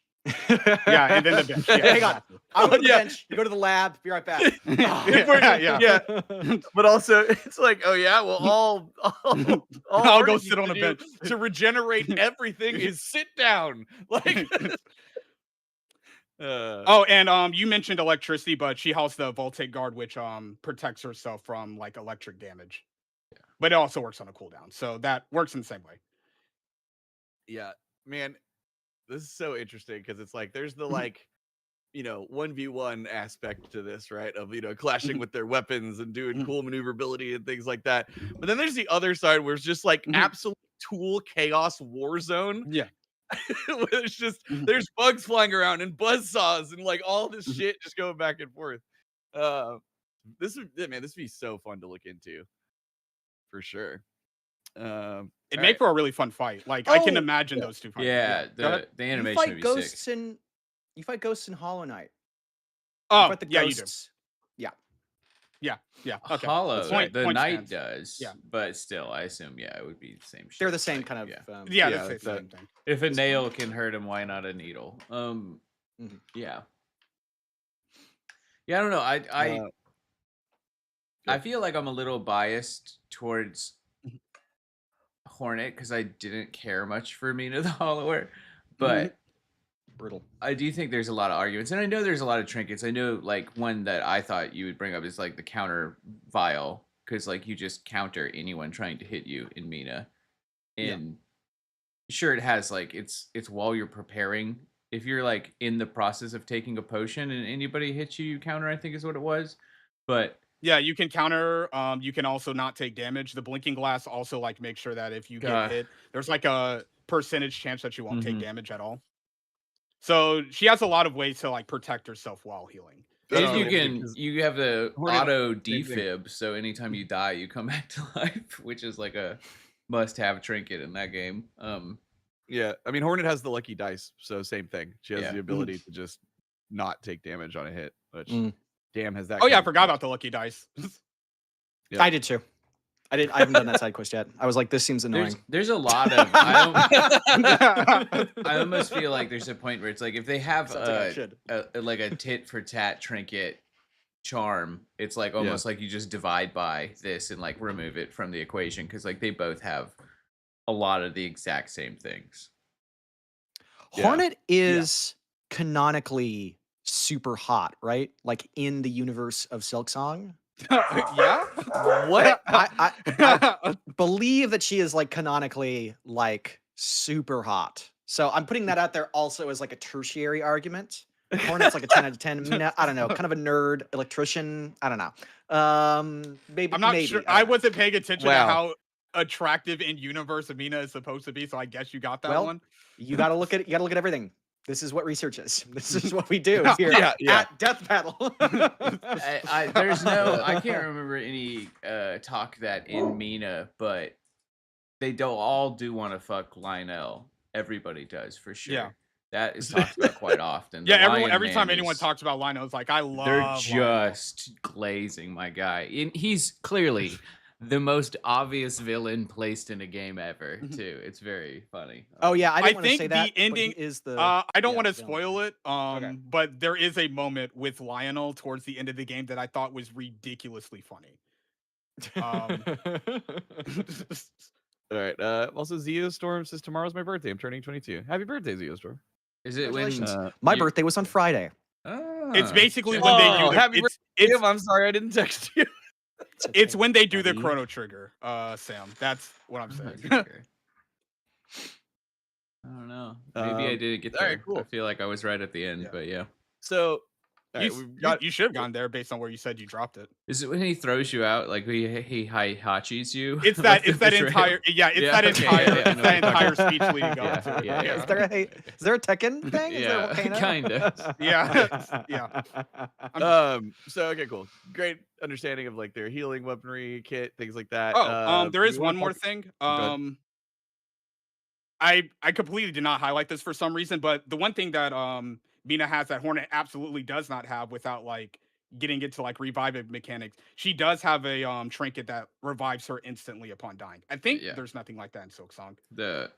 Speaker 3: Yeah, and then the bench. Yeah,
Speaker 4: hang on. I'll go to the bench. You go to the lab. Be right back.
Speaker 3: Yeah.
Speaker 1: But also, it's like, oh yeah, well,
Speaker 3: I'll go sit on a bench
Speaker 1: to regenerate everything. Is sit down, like.
Speaker 3: And you mentioned electricity, but she has the Voltaic Guard, which protects herself from like electric damage. Yeah. But it also works on a cooldown, so that works in the same way.
Speaker 1: Yeah, man, this is so interesting because it's like there's the like, 1v1 aspect to this, right? Of clashing with their weapons and doing cool maneuverability and things like that. But then there's the other side where it's just like absolute tool chaos war zone.
Speaker 3: Yeah.
Speaker 1: It's just there's bugs flying around and buzzsaws and like all this shit just going back and forth. This would be so fun to look into, for sure.
Speaker 3: It'd make for a really fun fight. Like I can imagine those two fighting.
Speaker 2: Yeah, the animation would be
Speaker 4: ghosts
Speaker 2: sick.
Speaker 4: You fight ghosts in Hollow Knight.
Speaker 3: Oh,
Speaker 4: fight the
Speaker 3: ghosts.
Speaker 4: Yeah.
Speaker 3: Okay.
Speaker 2: Hollow, the Knight
Speaker 3: stands.
Speaker 2: does. Yeah, but still, I assume it would be the same shit.
Speaker 4: They're the same kind of.
Speaker 3: That's the same thing.
Speaker 2: If a nail can hurt him, why not a needle? Yeah. Yeah, I don't know. I feel like I'm a little biased towards Hornet because I didn't care much for Mina the Hollower, but
Speaker 4: brutal.
Speaker 2: I do think there's a lot of arguments, and I know there's a lot of trinkets. I know like one that I thought you would bring up is like the counter vial, because like you just counter anyone trying to hit you in Mina, and sure, it has like it's while you're preparing. If you're like in the process of taking a potion and anybody hits you, you counter, I think is what it was. But
Speaker 3: yeah, you can counter. You can also not take damage. The blinking glass also like makes sure that if you get hit, there's like a percentage chance that you won't take damage at all. So she has a lot of ways to like protect herself while healing.
Speaker 2: And you have the auto defib, so anytime you die, you come back to life, which is like a must-have trinket in that game.
Speaker 1: Yeah, I mean Hornet has the lucky dice, so same thing. She has the ability to just not take damage on a hit, which damn has that.
Speaker 3: Oh yeah, I forgot about the lucky dice.
Speaker 4: I did too. I haven't done that side quest yet. I was like, this seems annoying.
Speaker 2: There's a lot of. I almost feel like there's a point where it's like if they have like a tit for tat trinket charm, it's like almost like you just divide by this and like remove it from the equation, because like they both have a lot of the exact same things.
Speaker 4: Hornet is canonically super hot, right? Like in the universe of Silksong.
Speaker 3: Yeah.
Speaker 4: What? I believe that she is like canonically like super hot. So I'm putting that out there also as like a tertiary argument. Hornet's like a 10 out of 10. Mina, I don't know, kind of a nerd electrician. I don't know. Maybe
Speaker 3: I'm not sure. I wasn't paying attention to how attractive in universe Mina is supposed to be, so I guess you got that one.
Speaker 4: You gotta look at everything. This is what research is. This is what we do here at Death Battle.
Speaker 2: There's no, I can't remember any talk that in Mina, but they don't all do want to fuck Lionel. Everybody does for sure. Yeah. That is talked about quite often.
Speaker 3: Yeah, every time anyone talks about Lionel, it's like, I love
Speaker 2: They're just glazing my guy. And he's clearly the most obvious villain placed in a game ever, too. It's very funny.
Speaker 4: Oh yeah, I think say that,
Speaker 3: the ending is the. I don't want to spoil it. But there is a moment with Lionel towards the end of the game that I thought was ridiculously funny.
Speaker 1: All right. Also, Zeostorm says tomorrow's my birthday. I'm turning 22. Happy birthday, Zeostorm.
Speaker 2: Is it when
Speaker 4: my birthday was on Friday?
Speaker 3: It's basically when they do.
Speaker 1: Happy birthday! I'm sorry I didn't text you.
Speaker 3: It's when they do the Chrono Trigger, Sam. That's what I'm saying.
Speaker 2: I don't know. Maybe I didn't get there.
Speaker 1: Right, cool.
Speaker 2: I feel like I was right at the end, but yeah.
Speaker 1: So
Speaker 3: you should have gone there based on where you said you dropped it.
Speaker 2: Is it when he throws you out, like he hachis you?
Speaker 3: It's that. It's that entire. Yeah. It's that entire. It's that entire speech leading up to it.
Speaker 2: Yeah.
Speaker 4: Is there a Tekken thing?
Speaker 2: Yeah. Kind of.
Speaker 3: Yeah.
Speaker 1: So okay, cool. Great understanding of like their healing weaponry kit, things like that.
Speaker 3: There is one more thing. I completely did not highlight this for some reason, but the one thing that Mina has that Hornet absolutely does not have without like getting into like reviving mechanics. She does have a trinket that revives her instantly upon dying. I think there's nothing like that in Silksong.
Speaker 2: Let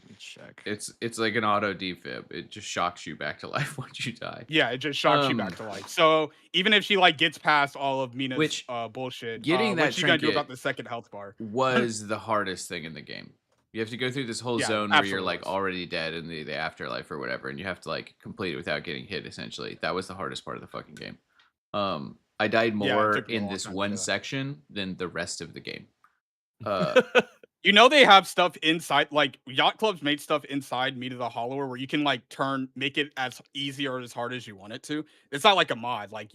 Speaker 2: me
Speaker 4: check.
Speaker 2: It's like an auto defib. It just shocks you back to life once you die.
Speaker 3: Yeah, it just shocks you back to life. So even if she like gets past all of Mina's bullshit,
Speaker 2: getting that
Speaker 3: what's she gonna do about the second health bar
Speaker 2: was the hardest thing in the game. You have to go through this whole zone where you're like already dead in the afterlife or whatever, and you have to like complete it without getting hit. Essentially, that was the hardest part of the fucking game. I died more in this one section than the rest of the game.
Speaker 3: You know, they have stuff inside, like Yacht Club's made stuff inside Meat of the Hollower where you can like make it as easy or as hard as you want it to. It's not like a mod. Like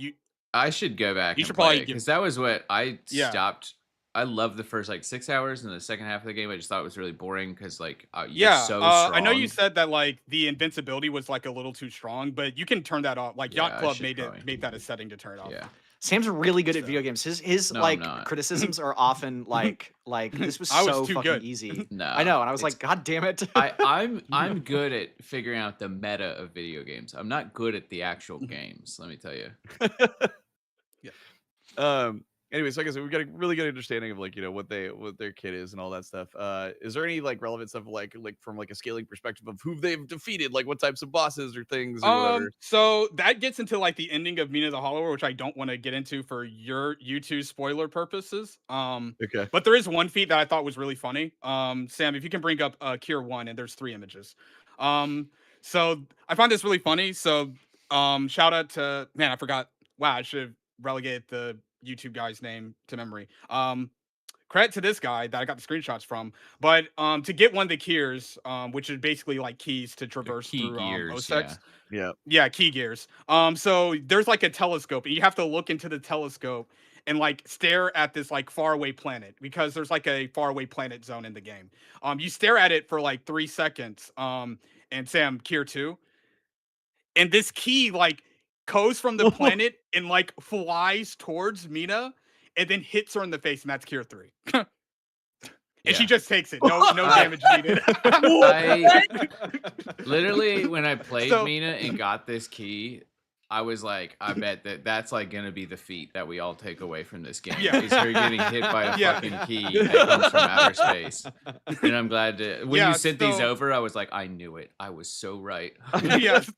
Speaker 2: I should go back. You should probably, because that was what I stopped. I love the first like 6 hours, and the second half of the game I just thought it was really boring because like you're so strong.
Speaker 3: I know you said that like the invincibility was like a little too strong, but you can turn that off. Like Yacht Club made that a setting to turn it off.
Speaker 2: Yeah.
Speaker 4: Sam's really good at video games. His criticisms are often like this was so fucking
Speaker 3: good.
Speaker 4: easy.
Speaker 2: No,
Speaker 4: I know, and I was like, God damn it.
Speaker 2: I'm good at figuring out the meta of video games. I'm not good at the actual games. Let me tell you.
Speaker 1: anyway, so I guess we got a really good understanding of like, you know, what their kit is and all that stuff. Is there any like relevant stuff like from like a scaling perspective of who they've defeated, like what types of bosses or things or whatever?
Speaker 3: So that gets into like the ending of Mina the Hollower, which I don't want to get into for you two spoiler purposes.
Speaker 1: Okay.
Speaker 3: But there is one feat that I thought was really funny. Sam, if you can bring up Cure 1, and there's 3 images. So I find this really funny. So shout out to, man, I forgot. Wow, I should have relegated the YouTube guy's name to memory. Credit to this guy that I got the screenshots from. But to get one of the gears, which is basically like keys to traverse through OSEX. Yeah, key gears. So there's like a telescope, and you have to look into the telescope and like stare at this like faraway planet, because there's like a faraway planet zone in the game. You stare at it for like 3 seconds. And Sam, Kier 2. And this key like goes from the planet and like flies towards Mina and then hits her in the face, and that's Kier 3. And she just takes it. No damage needed.
Speaker 2: Literally, when I played Mina and got this key, I was like, I bet that's like gonna be the feat that we all take away from this game.
Speaker 3: Yeah.
Speaker 2: Is her getting hit by a fucking key that comes from outer space. And I'm glad to when you sent these over, I was like, I knew it. I was so right.
Speaker 3: Yes.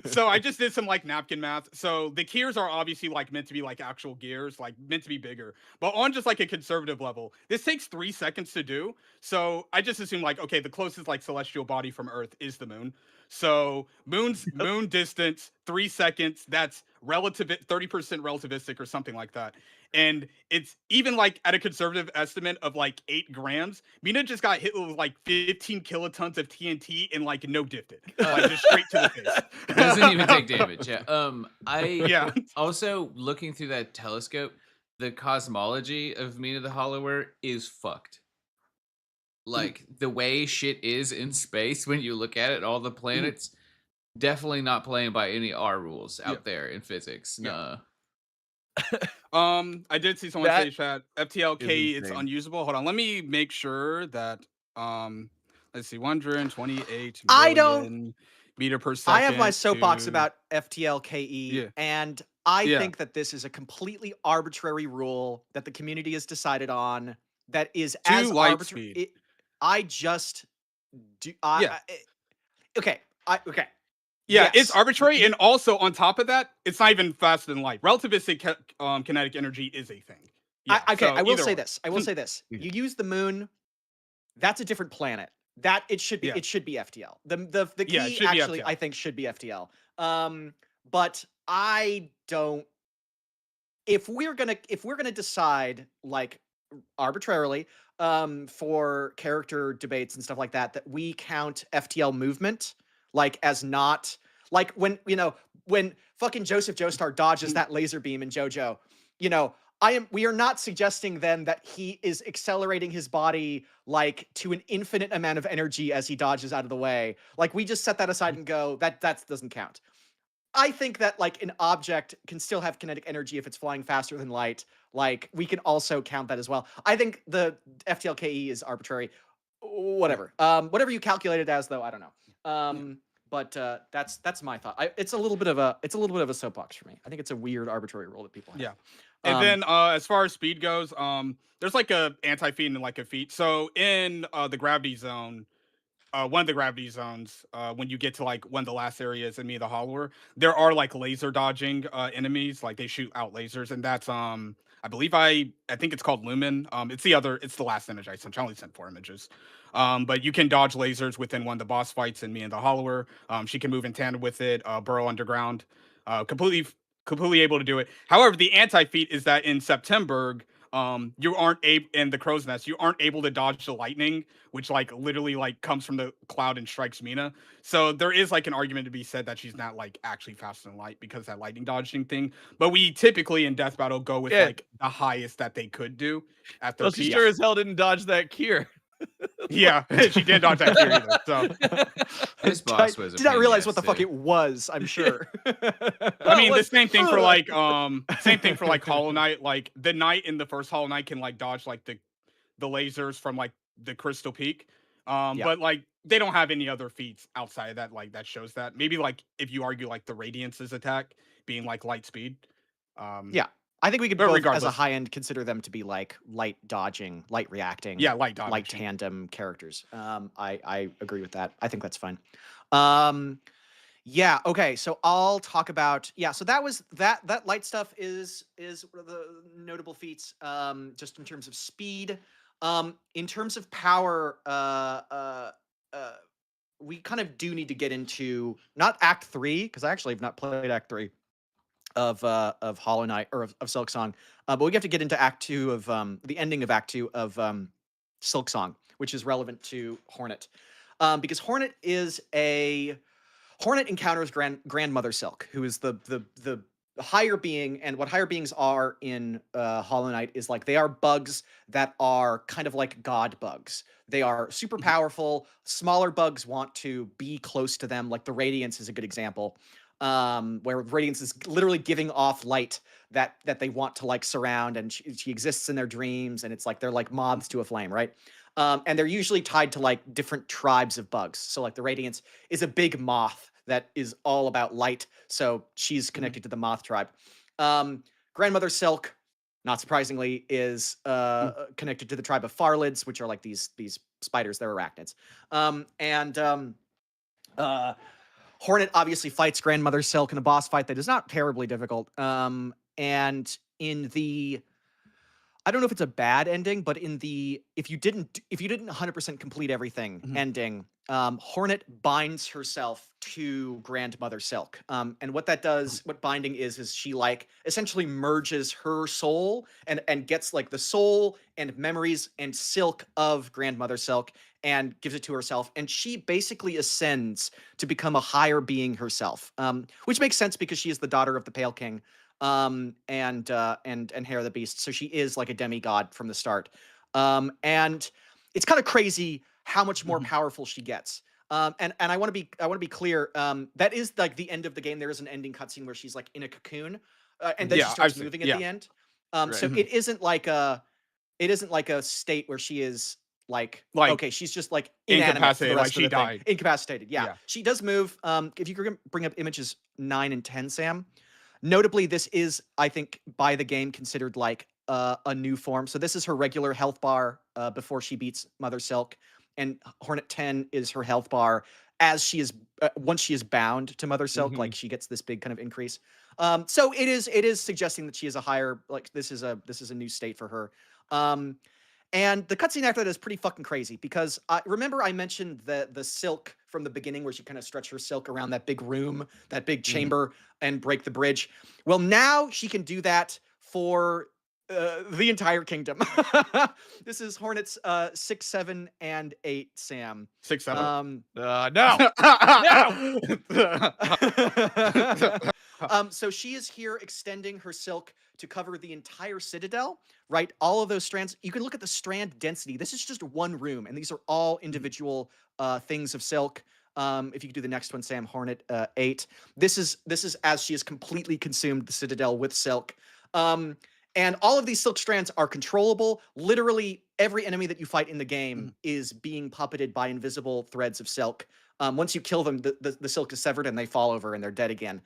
Speaker 3: So I just did some like napkin math. So the gears are obviously like meant to be like actual gears, like meant to be bigger, but on just like a conservative level, this takes 3 seconds to do. So I just assume like, okay, the closest like celestial body from Earth is the moon. So moon distance, 3 seconds. That's 30% relativistic or something like that. And it's even like at a conservative estimate of like 8 grams. Mina just got hit with like 15 kilotons of TNT and like no diffed it, like just straight to the face.
Speaker 2: Doesn't even take damage. Yeah. Also looking through that telescope, the cosmology of Mina the Hollower is fucked. Like the way shit is in space when you look at it, all the planets, definitely not playing by any R rules out there in physics.
Speaker 3: Yeah. I did see someone say chat FTLK it's unusable. Hold on, let me make sure that let's see, 128 million meter per second.
Speaker 4: I have my soapbox about FTLKE, and I think that this is a completely arbitrary rule that the community has decided on that is as arbitrary. I just do. Okay.
Speaker 3: Yeah, it's arbitrary, and also on top of that, it's not even faster than light. Relativistic kinetic energy is a thing. Yeah,
Speaker 4: I will say this. You use the moon. That's a different planet. That it should be. It should be FTL. The key actually, I think, should be FTL. But I don't. If we're gonna decide like arbitrarily for character debates and stuff like that we count FTL movement like as not like when fucking Joseph Joestar dodges that laser beam in JoJo, we are not suggesting then that he is accelerating his body like to an infinite amount of energy as he dodges out of the way. Like we just set that aside and go that doesn't count. I think that like an object can still have kinetic energy if it's flying faster than light. Like we can also count that as well. I think the FTLKE is arbitrary. Whatever. Whatever you calculate it as, though, I don't know. But that's my thought. It's a little bit of a soapbox for me. I think it's a weird arbitrary rule that people have.
Speaker 3: Yeah. And then as far as speed goes, there's like a anti-feat and like a feat. So in the gravity zone, one of the gravity zones, when you get to like one of the last areas in Mina the Hollower, there are like laser dodging enemies, like they shoot out lasers, and that's I believe I think it's called Lumen. It's the last image I sent. I only sent 4 images. But you can dodge lasers within one of the boss fights in Mina the Hollower. She can move in tandem with it, burrow underground, completely able to do it. However, the anti-feat is that in September, you aren't able in the crow's nest, you aren't able to dodge the lightning, which like literally like comes from the cloud and strikes Mina. So there is like an argument to be said that she's not like actually faster than light because of that lightning dodging thing. But we typically in death battle go with like the highest that they could do at their
Speaker 1: peak. She sure as hell didn't dodge that Kier.
Speaker 3: Yeah, she didn't dodge that Kier either. So
Speaker 2: this boss was
Speaker 4: did not realize what the fuck it was, I'm sure.
Speaker 3: I mean, the same thing for like Hollow Knight. Like the knight in the first Hollow Knight can like dodge like the lasers from like the Crystal Peak. But like they don't have any other feats outside of that, like that shows that. Maybe like if you argue like the Radiance's attack being like light speed.
Speaker 4: Yeah. I think we could
Speaker 3: But
Speaker 4: both, as a
Speaker 3: regardless.
Speaker 4: high end, consider them to be like light dodging, light reacting,
Speaker 3: Yeah, light dodging.
Speaker 4: light tandem characters. I agree with that. I think that's fine. Yeah. Okay. So I'll talk about So that was that. That light stuff is one of the notable feats. Just in terms of speed. In terms of power. We kind of do need to get into not Act 3, because I actually have not played Act 3 of Hollow Knight or of Silk Song, but we have to get into Act 2 of the ending of Act 2 of Silk Song, which is relevant to Hornet, because Hornet encounters Grandmother Silk, who is the higher being, and what higher beings are in Hollow Knight is like they are bugs that are kind of like god bugs. They are super powerful. Smaller bugs want to be close to them, like the Radiance is a good example, where Radiance is literally giving off light that they want to like surround, and she exists in their dreams, and it's like they're like moths to a flame, right? And they're usually tied to like different tribes of bugs. So like the Radiance is a big moth that is all about light, so she's connected to the moth tribe. Grandmother Silk, not surprisingly, is connected to the tribe of Farlids, which are like these spiders. They're arachnids. Hornet obviously fights Grandmother Silk in a boss fight that is not terribly difficult. And in the, I don't know if it's a bad ending, but in the if you didn't 100% complete everything ending, Hornet binds herself to Grandmother Silk. And what that does, what binding is she like essentially merges her soul and gets like the soul and memories and silk of Grandmother Silk and gives it to herself. And she basically ascends to become a higher being herself, which makes sense because she is the daughter of the Pale King. And Hair of the Beast. So she is like a demigod from the start. And it's kind of crazy how much more powerful she gets. And I want to be clear. That is like the end of the game. There is an ending cutscene where she's like in a cocoon, and then she starts moving at the end. So it isn't like a state where she is like okay, she's just like inanimate for the rest of the thing. Incapacitated. Yeah. She does move. If you could bring up images 9 and 10, Sam. Notably, this is, I think, by the game considered like a new form. So this is her regular health bar before she beats Mother Silk, and Hornet 10 is her health bar as she is once she is bound to Mother Silk. Like she gets this big kind of increase. So it is suggesting that she is a higher, like this is a new state for her. And the cutscene after that is pretty fucking crazy because remember I mentioned the silk from the beginning where she kind of stretched her silk around that big room, that big chamber, and break the bridge. Well, now she can do that for the entire kingdom. This is Hornets 6, 7, and 8, Sam.
Speaker 3: 6, 7.
Speaker 1: No.
Speaker 4: So she is here extending her silk to cover the entire citadel, right? All of those strands. You can look at the strand density. This is just one room, and these are all individual things of silk. If you could do the next one, Sam, Hornet 8. This is as she has completely consumed the citadel with silk. And all of these silk strands are controllable. Literally every enemy that you fight in the game is being puppeted by invisible threads of silk. Once you kill them, the silk is severed and they fall over and they're dead again.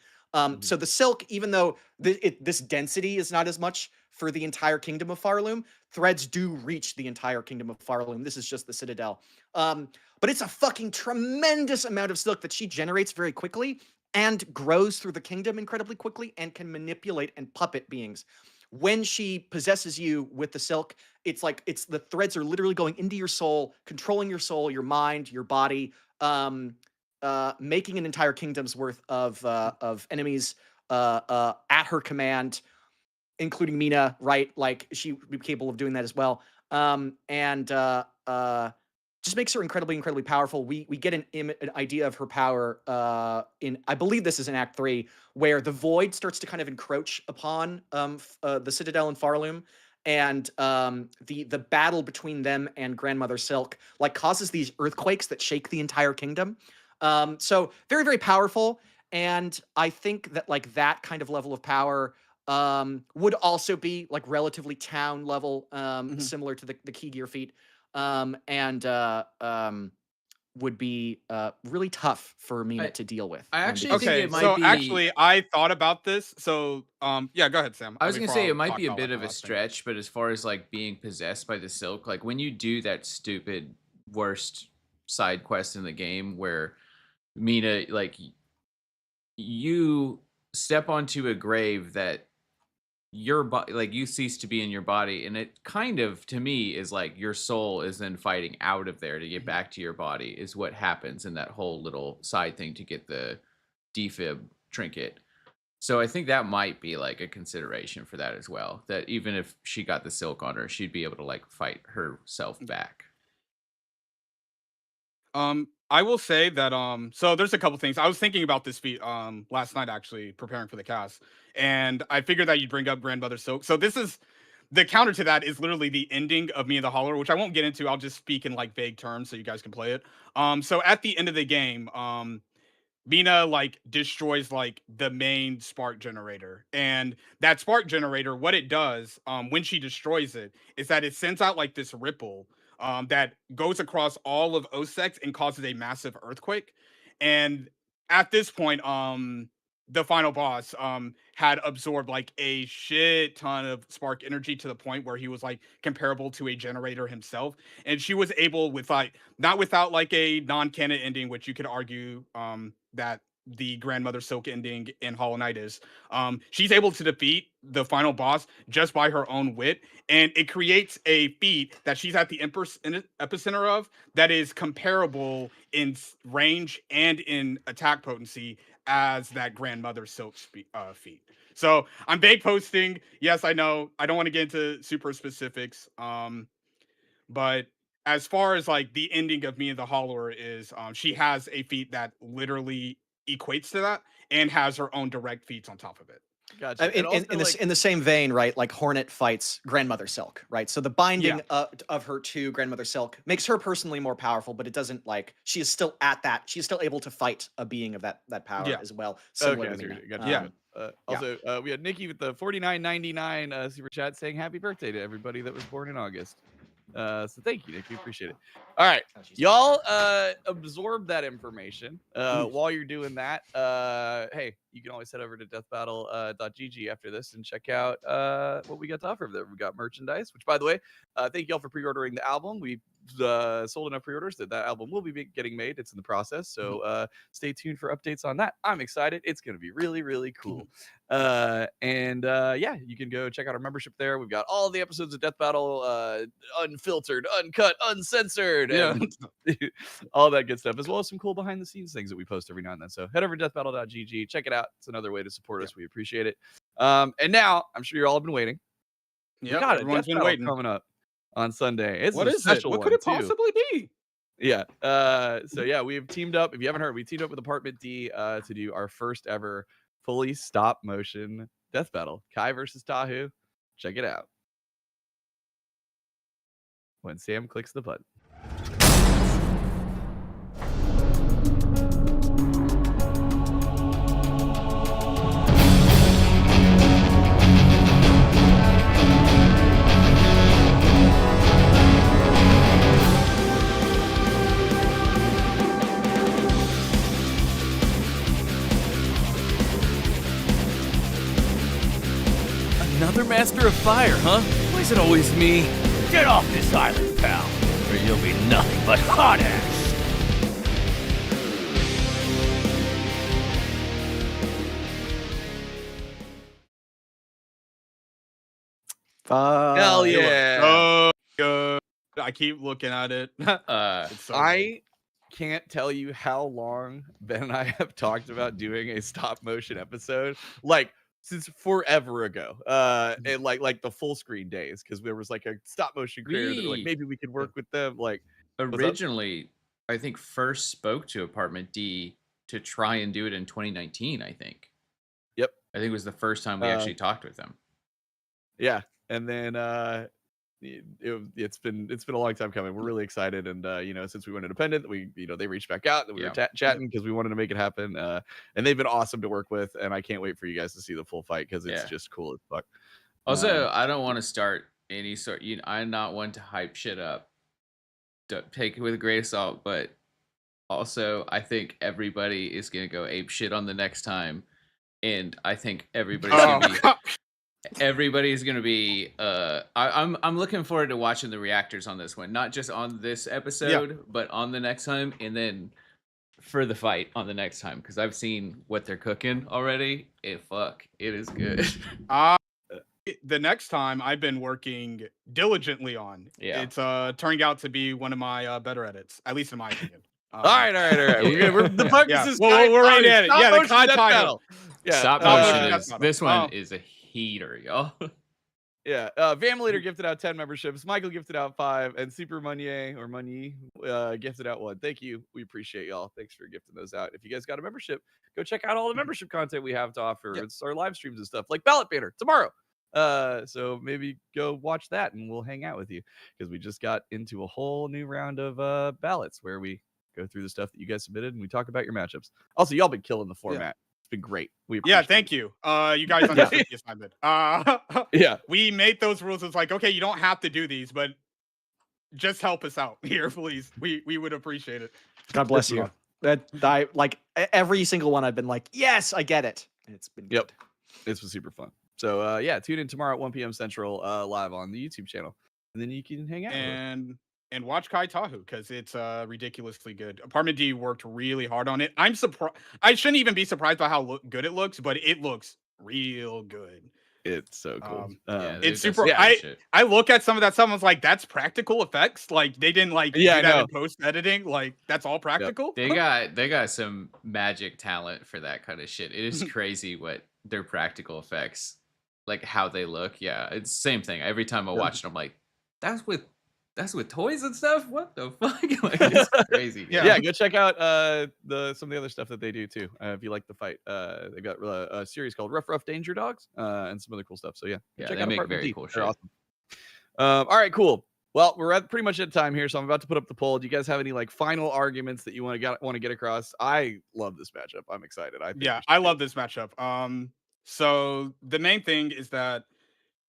Speaker 4: So the silk, even though this density is not as much for the entire kingdom of Farloom, threads do reach the entire kingdom of Farloom. This is just the citadel. But it's a fucking tremendous amount of silk that she generates very quickly and grows through the kingdom incredibly quickly and can manipulate and puppet beings. When she possesses you with the silk, it's like the threads are literally going into your soul, controlling your soul, your mind, your body, making an entire kingdom's worth of enemies at her command, including Mina, right? Like she would be capable of doing that as well. Just makes her incredibly, incredibly powerful. We get an idea of her power in, I believe this is in Act 3, where the void starts to kind of encroach upon the Citadel and Farloom, and the battle between them and Grandmother Silk like causes these earthquakes that shake the entire kingdom. So very, very powerful, and I think that like that kind of level of power would also be like relatively town level, similar to the key gear feat. would be really tough for Mina to deal with.
Speaker 2: I actually
Speaker 4: because
Speaker 2: think
Speaker 3: Okay,
Speaker 2: it might
Speaker 3: so
Speaker 2: be.
Speaker 3: actually, I thought about this. So, yeah, go ahead, Sam.
Speaker 2: I was gonna
Speaker 3: Before
Speaker 2: say it
Speaker 3: I'll
Speaker 2: might
Speaker 3: talk
Speaker 2: be a
Speaker 3: about,
Speaker 2: bit
Speaker 3: like,
Speaker 2: of
Speaker 3: my
Speaker 2: a
Speaker 3: last thing.
Speaker 2: stretch, but as far as like being possessed by the silk, like when you do that stupid worst side quest in the game where Mina, like you step onto a grave that your body, like you cease to be in your body, and it kind of to me is like your soul is then fighting out of there to get back to your body, is what happens in that whole little side thing to get the defib trinket. So I think that might be like a consideration for that as well, that even if she got the silk on her, she'd be able to like fight herself back.
Speaker 3: I will say that so there's a couple things. I was thinking about this feat last night, actually preparing for the cast, and I figured that you'd bring up Grandmother Silk. So this is the counter to that is literally the ending of Me and the Holler, which I won't get into. I'll just speak in like vague terms so you guys can play it. So at the end of the game, Mina like destroys like the main spark generator, and that spark generator, what it does when she destroys it is that it sends out like this ripple that goes across all of OSEX and causes a massive earthquake. And at this point, the final boss had absorbed like a shit ton of spark energy to the point where he was like comparable to a generator himself, and she was able, with like not without like a non-canon ending, which you could argue that the Grandmother Silk ending in Hollow Knight is. She's able to defeat the final boss just by her own wit, and it creates a feat that she's at the epicenter of that is comparable in range and in attack potency as that Grandmother Silk feat. So I'm vague posting. Yes, I know. I don't want to get into super specifics. But as far as like the ending of Me and the Hollower is, she has a feat that literally equates to that and has her own direct feats on top of it.
Speaker 1: Gotcha.
Speaker 4: In the same vein, right? Like Hornet fights Grandmother Silk, right? So the binding of her to Grandmother Silk makes her personally more powerful, but it doesn't like she is still at that. She is still able to fight a being of that power as well. Similar to Mina.
Speaker 1: Gotcha. Also, we had Nikki with the $49.99 super chat saying happy birthday to everybody that was born in August. So thank you, Nick. We appreciate it. All right, y'all absorb that information while you're doing that. Hey, you can always head over to deathbattle.gg after this and check out what we got to offer there. We got merchandise, which, by the way, thank y'all for pre-ordering the album. We sold enough pre-orders that album will be getting made. It's in the process, so stay tuned for updates on that. I'm excited. It's going to be really, really cool. Yeah, you can go check out our membership there. We've got all the episodes of Death Battle unfiltered, uncut, uncensored, and all that good stuff, as well as some cool behind the scenes things that we post every now and then. So head over to deathbattle.gg, check it out. It's another way to support us. We appreciate it. And now I'm sure you all have been waiting.
Speaker 3: Yeah, everyone's been waiting.
Speaker 1: Coming up on Sunday. It's
Speaker 3: what is it? What could it possibly be?
Speaker 1: Yeah. So yeah, we've teamed up. If you haven't heard, we teamed up with Apartment D to do our first ever fully stop motion death battle. Kai versus Tahu. Check it out. When Sam clicks the button.
Speaker 5: Another master of fire, huh? Why is it always me? Get off this island, pal, or you'll be nothing but hot ass.
Speaker 1: Hell yeah.
Speaker 3: Oh, good. I keep looking at it.
Speaker 1: So I can't tell you how long Ben and I have talked about doing a stop motion episode. Like, since forever ago, and like the full screen days, because there was like a stop motion creator that like maybe we could work with them. Like
Speaker 2: originally, I think first spoke to Apartment D to try and do it in 2019. I think.
Speaker 1: Yep.
Speaker 2: I think it was the first time we actually talked with them.
Speaker 1: Yeah, and then it's been a long time coming. We're really excited, and since we went independent, we they reached back out, and we were chatting because we wanted to make it happen. And they've been awesome to work with, and I can't wait for you guys to see the full fight because it's just cool as fuck.
Speaker 2: Also, I don't want to start any sort. I'm not one to hype shit up. Take it with a grain of salt, but Also, I think everybody is gonna go ape shit on the next time, and I think everybody's gonna be. I'm looking forward to watching the reactors on this one, not just on this episode, but on the next time, and then for the fight on the next time, because I've seen what they're cooking already. It is good.
Speaker 3: The next time I've been working diligently on.
Speaker 2: Yeah.
Speaker 3: It's turning out to be one of my better edits, at least in my opinion.
Speaker 1: All right. The focus is
Speaker 3: we're right at it. Yeah, the Kai
Speaker 1: battle.
Speaker 2: Yeah, stop motion is this one is a heater, y'all.
Speaker 1: Yeah, Van Leader gifted out 10 memberships. Michael gifted out 5, and Super Money gifted out 1. Thank you. We appreciate y'all. Thanks for gifting those out. If you guys got a membership, go check out all the membership content we have to offer. Yep. It's our live streams and stuff, like Ballot Banner tomorrow. So maybe go watch that, and we'll hang out with you, because we just got into a whole new round of ballots where we go through the stuff that you guys submitted and we talk about your matchups. Also, y'all been killing the format. It's been great.
Speaker 3: Thank you. You guys understood the assignment. We made those rules. It's like, okay, you don't have to do these, but just help us out here, please. We would appreciate it.
Speaker 4: God bless you. That I like every single one. I've been like, yes, I get it. And it's been good.
Speaker 1: This was super fun. So tune in tomorrow at 1 p.m. Central live on the YouTube channel, and then you can hang out
Speaker 3: and watch Kai Tahu, because it's ridiculously good. Apartment D worked really hard on it. I'm surprised. I shouldn't even be surprised by how good it looks, but it looks real good.
Speaker 1: It's so cool.
Speaker 3: It's super. I look at some of that stuff and I was like, that's practical effects. Like they didn't do that in post editing. Like that's all practical.
Speaker 2: Yep. They got some magic talent for that kind of shit. It is crazy what their practical effects, like how they look. Yeah, it's the same thing. Every time I watch it, I'm like, that's with toys and stuff. What the fuck? Like, it's crazy.
Speaker 1: Go check out some of the other stuff that they do too. If you like the fight, they've got a series called Rough Danger Dogs and some other cool stuff. So check out
Speaker 2: make very cool shit.
Speaker 1: They're awesome. All right, cool. Well, we're at pretty much at time here, so I'm about to put up the poll. Do you guys have any final arguments that you want to get across? I love this matchup. I'm excited.
Speaker 3: I love this matchup. So the main thing is that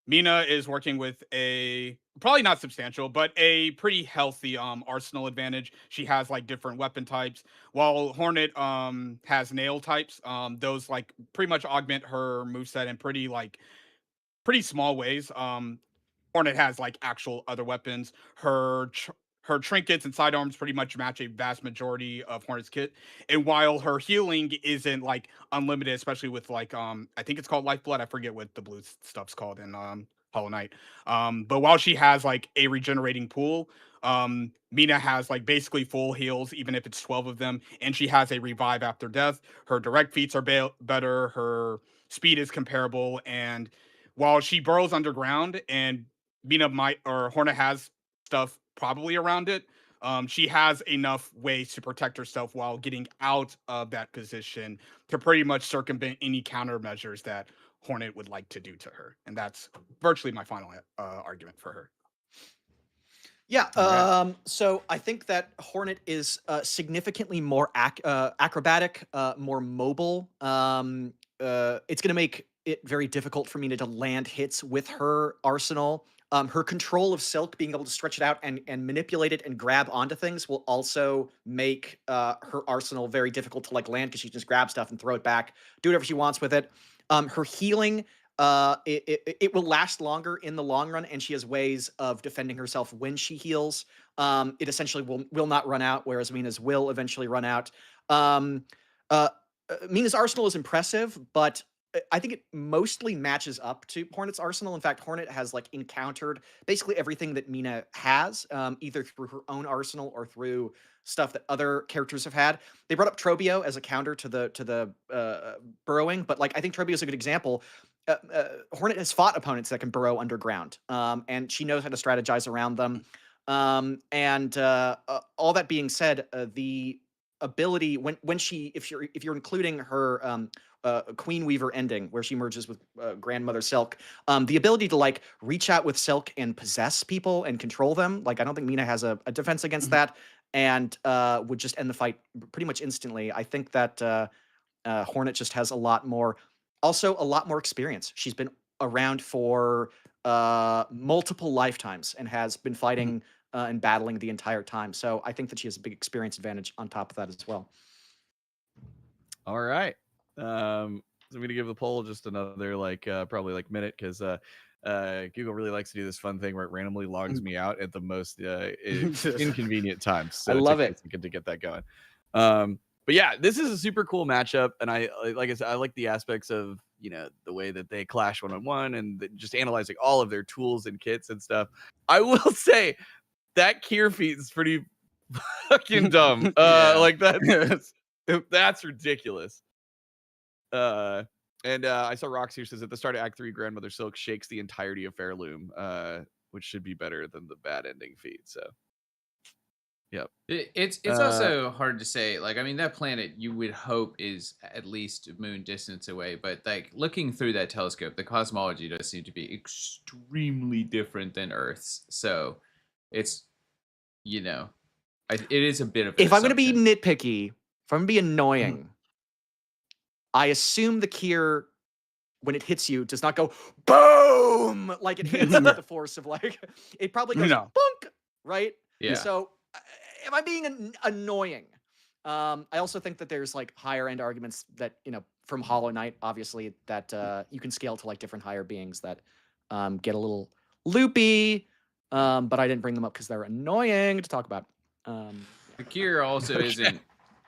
Speaker 3: Mina is working with a probably not substantial, but a pretty healthy arsenal advantage. She has different weapon types, while Hornet has nail types. Those pretty much augment her moveset in pretty small ways. Hornet has actual other weapons. Her trinkets and sidearms pretty much match a vast majority of Hornet's kit. And while her healing isn't unlimited, especially with I think it's called Lifeblood. I forget what the blue stuff's called in Hollow Knight. But while she has a regenerating pool, Mina has basically full heals, even if it's 12 of them, and she has a revive after death. Her direct feats are better. Her speed is comparable, and while she burrows underground and Hornet has stuff probably around it, she has enough ways to protect herself while getting out of that position to pretty much circumvent any countermeasures that Hornet would like to do to her. And that's virtually my final argument for her.
Speaker 4: Yeah, so I think that Hornet is significantly more acrobatic, more mobile. It's going to make it very difficult for Mina to land hits with her arsenal. Her control of Silk, being able to stretch it out and manipulate it and grab onto things, will also make her arsenal very difficult to land, because she can just grab stuff and throw it back, do whatever she wants with it. Her healing, it will last longer in the long run, and she has ways of defending herself when she heals. It essentially will not run out, whereas Mina's will eventually run out. Mina's arsenal is impressive, but I think it mostly matches up to Hornet's arsenal. In fact, Hornet has encountered basically everything that Mina has, either through her own arsenal or through stuff that other characters have had. They brought up Trobio as a counter to the burrowing, but I think Trobio is a good example. Hornet has fought opponents that can burrow underground, and she knows how to strategize around them. And all that being said, the ability when she, if you're including her Queen Weaver ending, where she merges with Grandmother Silk, the ability to reach out with Silk and possess people and control them, I don't think Mina has a defense against that, and would just end the fight pretty much instantly. I think that Hornet just has a lot more experience. She's been around for multiple lifetimes and has been fighting and battling the entire time. So I think that she has a big experience advantage on top of that as well.
Speaker 1: All right. So I'm gonna give the poll just another probably minute, because Google really likes to do this fun thing where it randomly logs me out at the most inconvenient times. So
Speaker 4: I love
Speaker 1: it takes me a second to get that going. But yeah, this is a super cool matchup, and like I said, I like the aspects of the way that they clash 1-on-1 and just analyzing all of their tools and kits and stuff. I will say that Kier feat is pretty fucking dumb. Like that's ridiculous. And I saw Rox here says at the start of Act 3, Grandmother Silk shakes the entirety of Fairloom, which should be better than the bad ending feed. So, yep.
Speaker 2: It's also hard to say. Like, I mean, that planet you would hope is at least a moon distance away, but like looking through that telescope, the cosmology does seem to be extremely different than Earth's. So, it's it is a bit of.
Speaker 4: If I'm going to be nitpicky, if I'm going to be annoying. I assume the Kier, when it hits you, does not go boom like it hits with the force of it probably goes bunk, right?
Speaker 2: Yeah.
Speaker 4: So, am I being annoying? I also think that there's higher end arguments that from Hollow Knight, obviously, that you can scale to different higher beings that get a little loopy, but I didn't bring them up because they're annoying to talk about.
Speaker 2: The Kier also isn't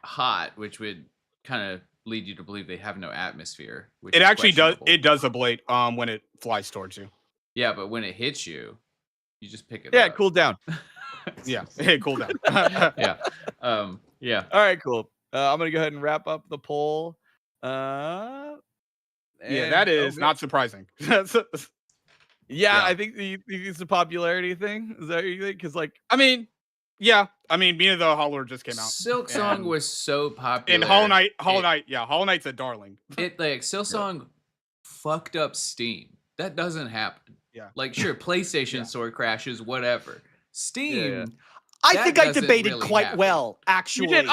Speaker 2: hot, which would kind of lead you to believe they have no atmosphere. Which
Speaker 3: it actually does. It does ablate when it flies towards you.
Speaker 2: Yeah, but when it hits you, you just pick it up.
Speaker 1: Yeah, cool down.
Speaker 3: Yeah, hey, cool down.
Speaker 2: Yeah. Yeah.
Speaker 1: All right, cool. I'm gonna go ahead and wrap up the poll.
Speaker 3: Yeah, that is not surprising.
Speaker 1: Yeah, I think it's a popularity thing. Is that what you think? Because
Speaker 3: I mean, Mina the Holler just came out.
Speaker 2: Silk Song was so popular.
Speaker 3: And Hollow Knight, Hollow Knight's a darling.
Speaker 2: Silk Song fucked up Steam. That doesn't happen.
Speaker 3: Yeah.
Speaker 2: Sure, PlayStation Store crashes, whatever. Steam.
Speaker 4: I think I debated quite well, actually.
Speaker 1: You did.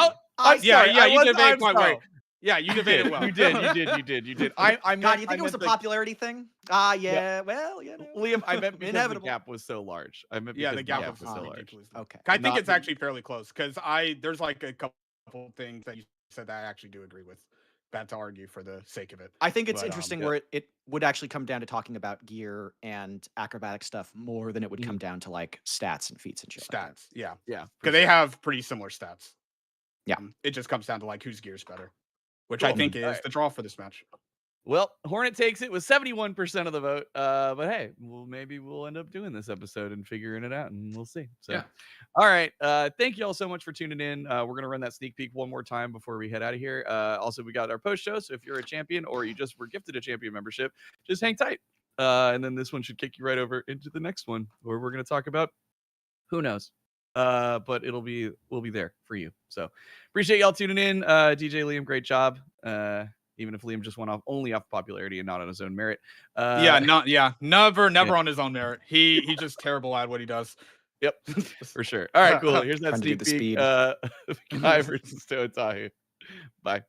Speaker 3: You debated quite well. Yeah, you debated well.
Speaker 1: You did.
Speaker 4: God, you think it was a popularity thing? Yeah. Well,
Speaker 1: Liam, I meant because the gap was so large.
Speaker 3: The gap was so large.
Speaker 4: Okay.
Speaker 3: I think it's actually fairly close because there's a couple things that you said that I actually do agree with. Bad to argue for the sake of it.
Speaker 4: I think it's interesting where it would actually come down to talking about gear and acrobatic stuff more than it would come down to stats and feats and shit.
Speaker 3: Stats, yeah.
Speaker 1: Because
Speaker 3: they have pretty similar stats.
Speaker 4: Yeah.
Speaker 3: It just comes down to whose gear's better. Which I think is the draw for this match.
Speaker 1: Well, Hornet takes it with 71% of the vote. But hey, maybe we'll end up doing this episode and figuring it out, and we'll see. So,
Speaker 2: yeah.
Speaker 1: All right. Thank you all so much for tuning in. We're going to run that sneak peek one more time before we head out of here. Also, we got our post show. So if you're a champion or you just were gifted a champion membership, just hang tight. And then this one should kick you right over into the next one where we're going to talk about who knows. But we'll be there for you. So appreciate y'all tuning in. DJ Liam, great job. Even if Liam just went off only off popularity and not on his own merit.
Speaker 3: Never on his own merit. He's just terrible at what he does.
Speaker 1: Yep, for sure. All right, cool. Here's that sneak peek. Kai versus Totahu. Bye.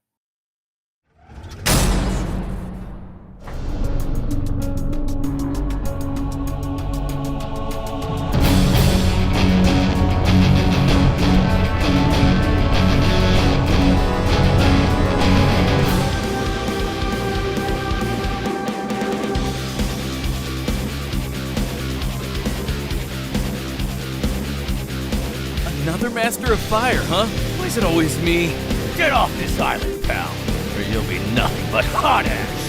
Speaker 5: Another Master of Fire, huh? Why is it always me? Get off this island, pal, or you'll be nothing but hot ash.